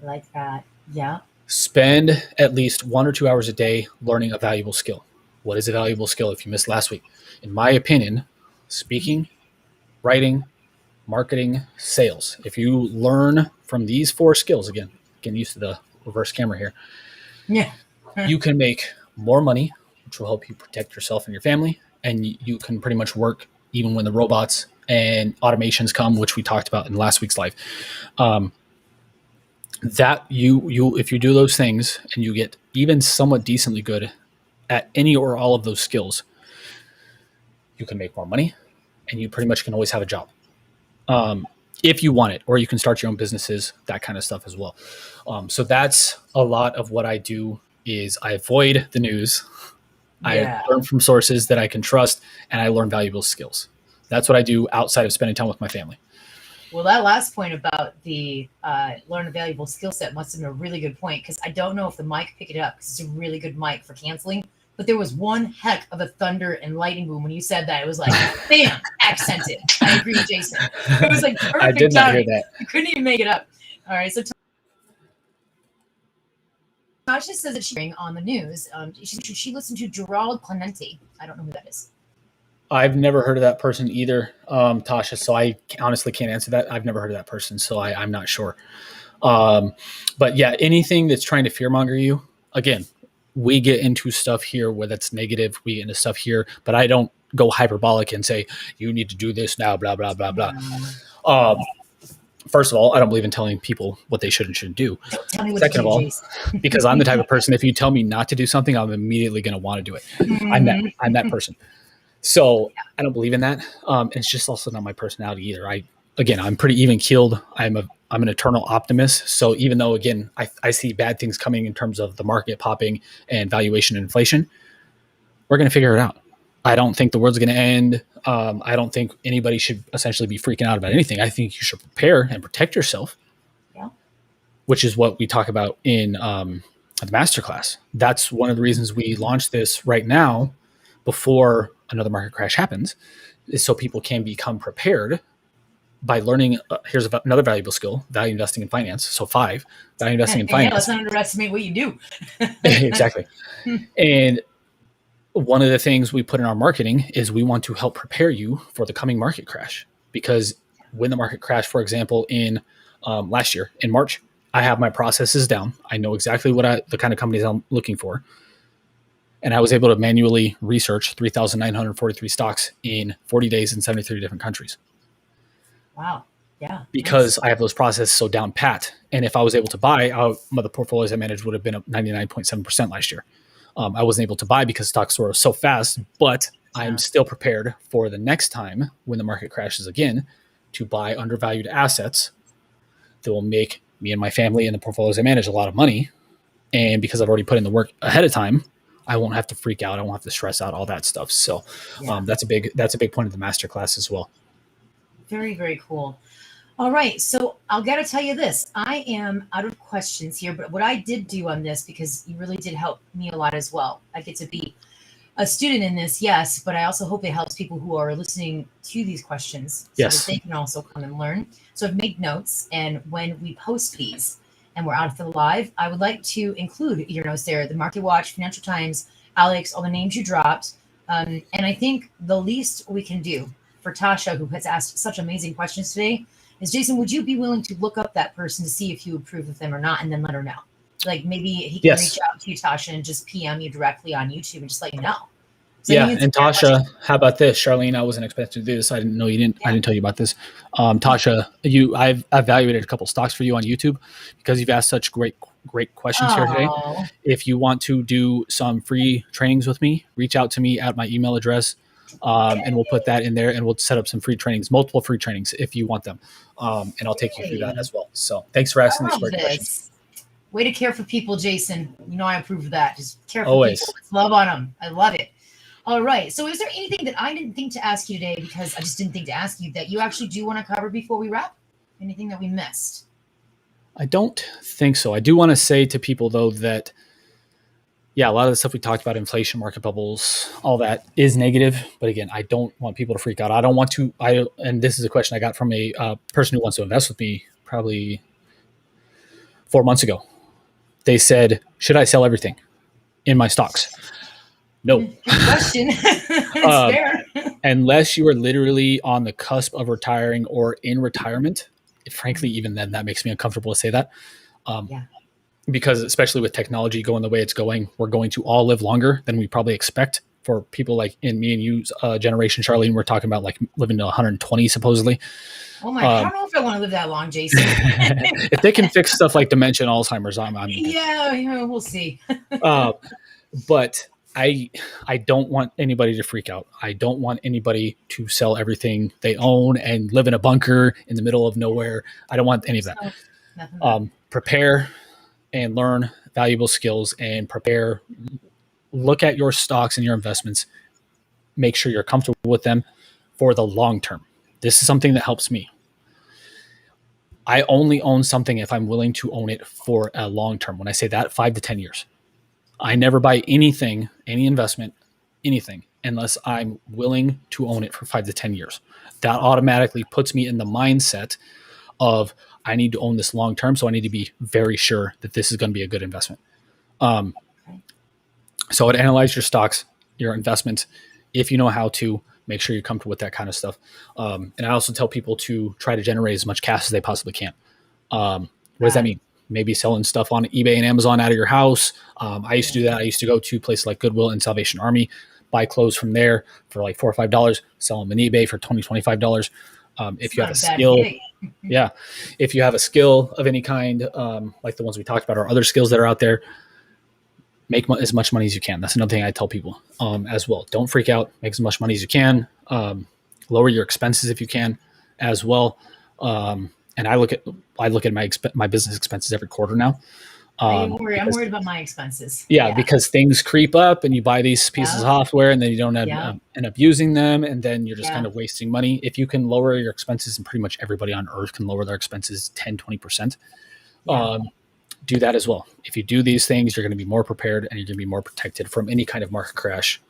I like that. Yeah. Spend at least 1 or 2 hours a day learning a valuable skill. What is a valuable skill if you missed last week? In my opinion, speaking, writing, marketing, sales. If you learn from these 4 skills, again, getting used to the reverse camera here, you can make more money, which will help you protect yourself and your family, and you can pretty much work even when the robots and automations come, which we talked about in last week's live. That if you do those things and you get even somewhat decently good at any or all of those skills, you can make more money, and you pretty much can always have a job. If you want it, or you can start your own businesses, that kind of stuff as well. So that's a lot of what I do is I avoid the news. I learn from sources that I can trust, and I learn valuable skills. That's what I do outside of spending time with my family. Well, that last point about the learn a valuable skill set must have been a really good point, because I don't know if the mic picked it up, because it's a really good mic for canceling. But there was one heck of a thunder and lightning boom when you said that. It was like, bam, accented. I agree with Jason. It was like perfect. I did not hear that. You couldn't even make it up. All right, so Tasha says that she's on the news. She listened to Gerald Clemente. I don't know who that is. I've never heard of that person either, Tasha. So I honestly can't answer that. I've never heard of that person, so I'm not sure. But yeah, anything that's trying to fearmonger you, again, we get into stuff here where that's negative. We get into stuff here, but I don't go hyperbolic and say, you need to do this now, blah, blah, blah, blah. First of all, I don't believe in telling people what they should and shouldn't do. Tell me what Second to do, of all, Jason. because I'm the type of person, if you tell me not to do something, I'm immediately going to want to do it. I'm that person. So I don't believe in that. It's just also not my personality either. I'm pretty even keeled. I'm an eternal optimist. So even though, again, I see bad things coming in terms of the market popping and valuation and inflation, we're going to figure it out. I don't think the world's going to end. I don't think anybody should essentially be freaking out about anything. I think you should prepare and protect yourself, which is what we talk about in the Masterclass. That's one of the reasons we launched this right now before another market crash happens, is so people can become prepared by learning. Here's another valuable skill: value investing in finance. So 5, value investing in finance. Let's not underestimate what you do. Exactly. And one of the things we put in our marketing is we want to help prepare you for the coming market crash. Because when the market crashed, for example, in last year in March, I have my processes down. I know exactly what the kind of companies I'm looking for. And I was able to manually research 3,943 stocks in 40 days in 73 different countries. Wow. Yeah. Because I have those processes so down pat. And if I was able to buy, the portfolios I managed would have been up 99.7% last year. I wasn't able to buy because stocks were so fast, but I'm still prepared for the next time when the market crashes again to buy undervalued assets that will make me and my family and the portfolios I manage a lot of money. And because I've already put in the work ahead of time, I won't have to freak out. I won't have to stress out, all that stuff. So that's a big point of the masterclass as well. Very, very cool. All right. So I'll got to tell you this. I am out of questions here, but what I did do on this, because you really did help me a lot as well. I get to be a student in this, yes, but I also hope it helps people who are listening to these questions so Yes. that they can also come and learn. So I've made notes, and when we post these and we're out for the live, I would like to include your notes there, the Market Watch, Financial Times, Alex, all the names you dropped. And I think the least we can do for Tasha, who has asked such amazing questions today, is Jason, would you be willing to look up that person to see if you approve of them or not, and then let her know? Like maybe he can reach out to you, Tasha, and just PM you directly on YouTube and just let you know. So yeah, and Tasha, how about this, Charlene? I wasn't expecting to do this. I didn't know you didn't. Yeah. I didn't tell you about this. Tasha, I've evaluated a couple stocks for you on YouTube because you've asked such great questions here today. If you want to do some free trainings with me, reach out to me at my email address, and we'll put that in there, and we'll set up some free trainings, multiple free trainings if you want them, and I'll take you through that as well. So thanks for asking these great questions. Way to care for people, Jason. You know I approve of that. Just care for Always. People. Let's love on them. I love it. All right. So is there anything that I didn't think to ask you today, because I just didn't think to ask you, that you actually do want to cover before we wrap? Anything that we missed? I don't think so. I do want to say to people, though, that, yeah, a lot of the stuff we talked about, inflation, market bubbles, all that is negative. But again, I don't want people to freak out. I don't want to, and this is a question I got from a person who wants to invest with me probably 4 months ago. They said, should I sell everything in my stocks? No. Good question. It's fair. Unless you are literally on the cusp of retiring or in retirement. Frankly, even then, that makes me uncomfortable to say that. Because especially with technology going the way it's going, we're going to all live longer than we probably expect. For people like in me and you's generation, Charlene, we're talking about like living to 120 supposedly. Oh my! I don't know if I want to live that long, Jason. If they can fix stuff like dementia and Alzheimer's, I'm yeah, we'll see. But I don't want anybody to freak out. I don't want anybody to sell everything they own and live in a bunker in the middle of nowhere. I don't want any of that. Prepare and learn valuable skills and prepare. Look at your stocks and your investments. Make sure you're comfortable with them for the long term. This is something that helps me. I only own something if I'm willing to own it for a long term. When I say that, 5 to 10 years. I never buy anything, any investment, anything, unless I'm willing to own it for 5 to 10 years. That automatically puts me in the mindset of I need to own this long term, so I need to be very sure that this is going to be a good investment. So I'd analyze your stocks, your investments. If you know how to, make sure you're comfortable with that kind of stuff. And I also tell people to try to generate as much cash as they possibly can. What does that mean? Maybe selling stuff on eBay and Amazon out of your house. I used to do that. I used to go to places like Goodwill and Salvation Army, buy clothes from there for like $4 or $5, sell them on eBay for $20, $25. If you have a skill, if you have a skill of any kind, like the ones we talked about, or other skills that are out there, make as much money as you can. That's another thing I tell people as well. Don't freak out. Make as much money as you can. Lower your expenses if you can as well. And I look at my business expenses every quarter now. I'm worried about my expenses. Yeah, because things creep up and you buy these pieces of software and then you don't end up using them, and then you're just kind of wasting money. If you can lower your expenses, and pretty much everybody on earth can lower their expenses 10, 20%, do that as well. If you do these things, you're going to be more prepared and you're going to be more protected from any kind of market crash.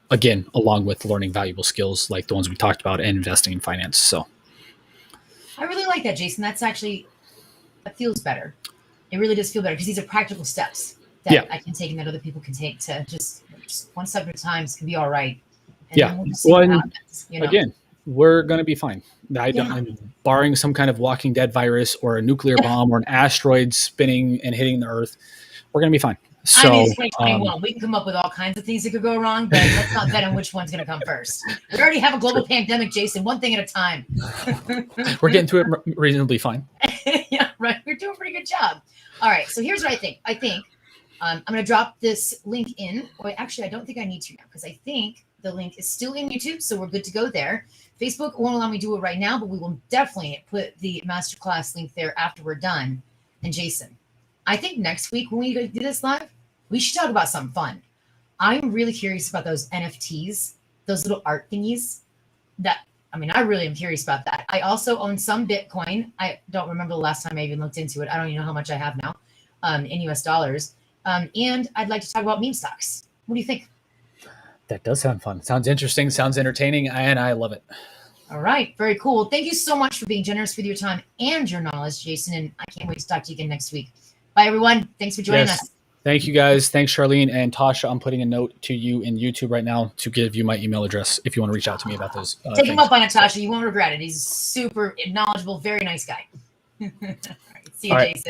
Again, along with learning valuable skills like the ones we talked about and investing in finance. So I really like that, Jason. That feels better. It really does feel better because these are practical steps that I can take and that other people can take to just one step at a time. It's going to be all right. And again, we're going to be fine. Barring some kind of Walking Dead virus or a nuclear bomb or an asteroid spinning and hitting the Earth, we're going to be fine. So, I mean, it's 2021. We can come up with all kinds of things that could go wrong, but let's not bet on which one's going to come first. We already have a global pandemic, Jason. One thing at a time. We're getting through it reasonably fine. Yeah, right. We're doing a pretty good job. All right. So here's what I think. I'm going to drop this link in. Or actually, I don't think I need to now because I think the link is still in YouTube, so we're good to go there. Facebook won't allow me to do it right now, but we will definitely put the masterclass link there after we're done. And Jason, I think next week when we do this live, we should talk about something fun. I'm really curious about those NFTs, those little art thingies. I really am curious about that. I also own some Bitcoin. I don't remember the last time I even looked into it. I don't even know how much I have now in US dollars. And I'd like to talk about meme stocks. What do you think? That does sound fun. Sounds interesting. Sounds entertaining, and I love it. All right. Very cool. Thank you so much for being generous with your time and your knowledge, Jason. And I can't wait to talk to you again next week. Bye, everyone. Thanks for joining us. Thank you, guys. Thanks, Charlene and Tasha. I'm putting a note to you in YouTube right now to give you my email address if you want to reach out to me about those. Take him up on it, Tasha. You won't regret it. He's super knowledgeable, very nice guy. All right. See you, Jason.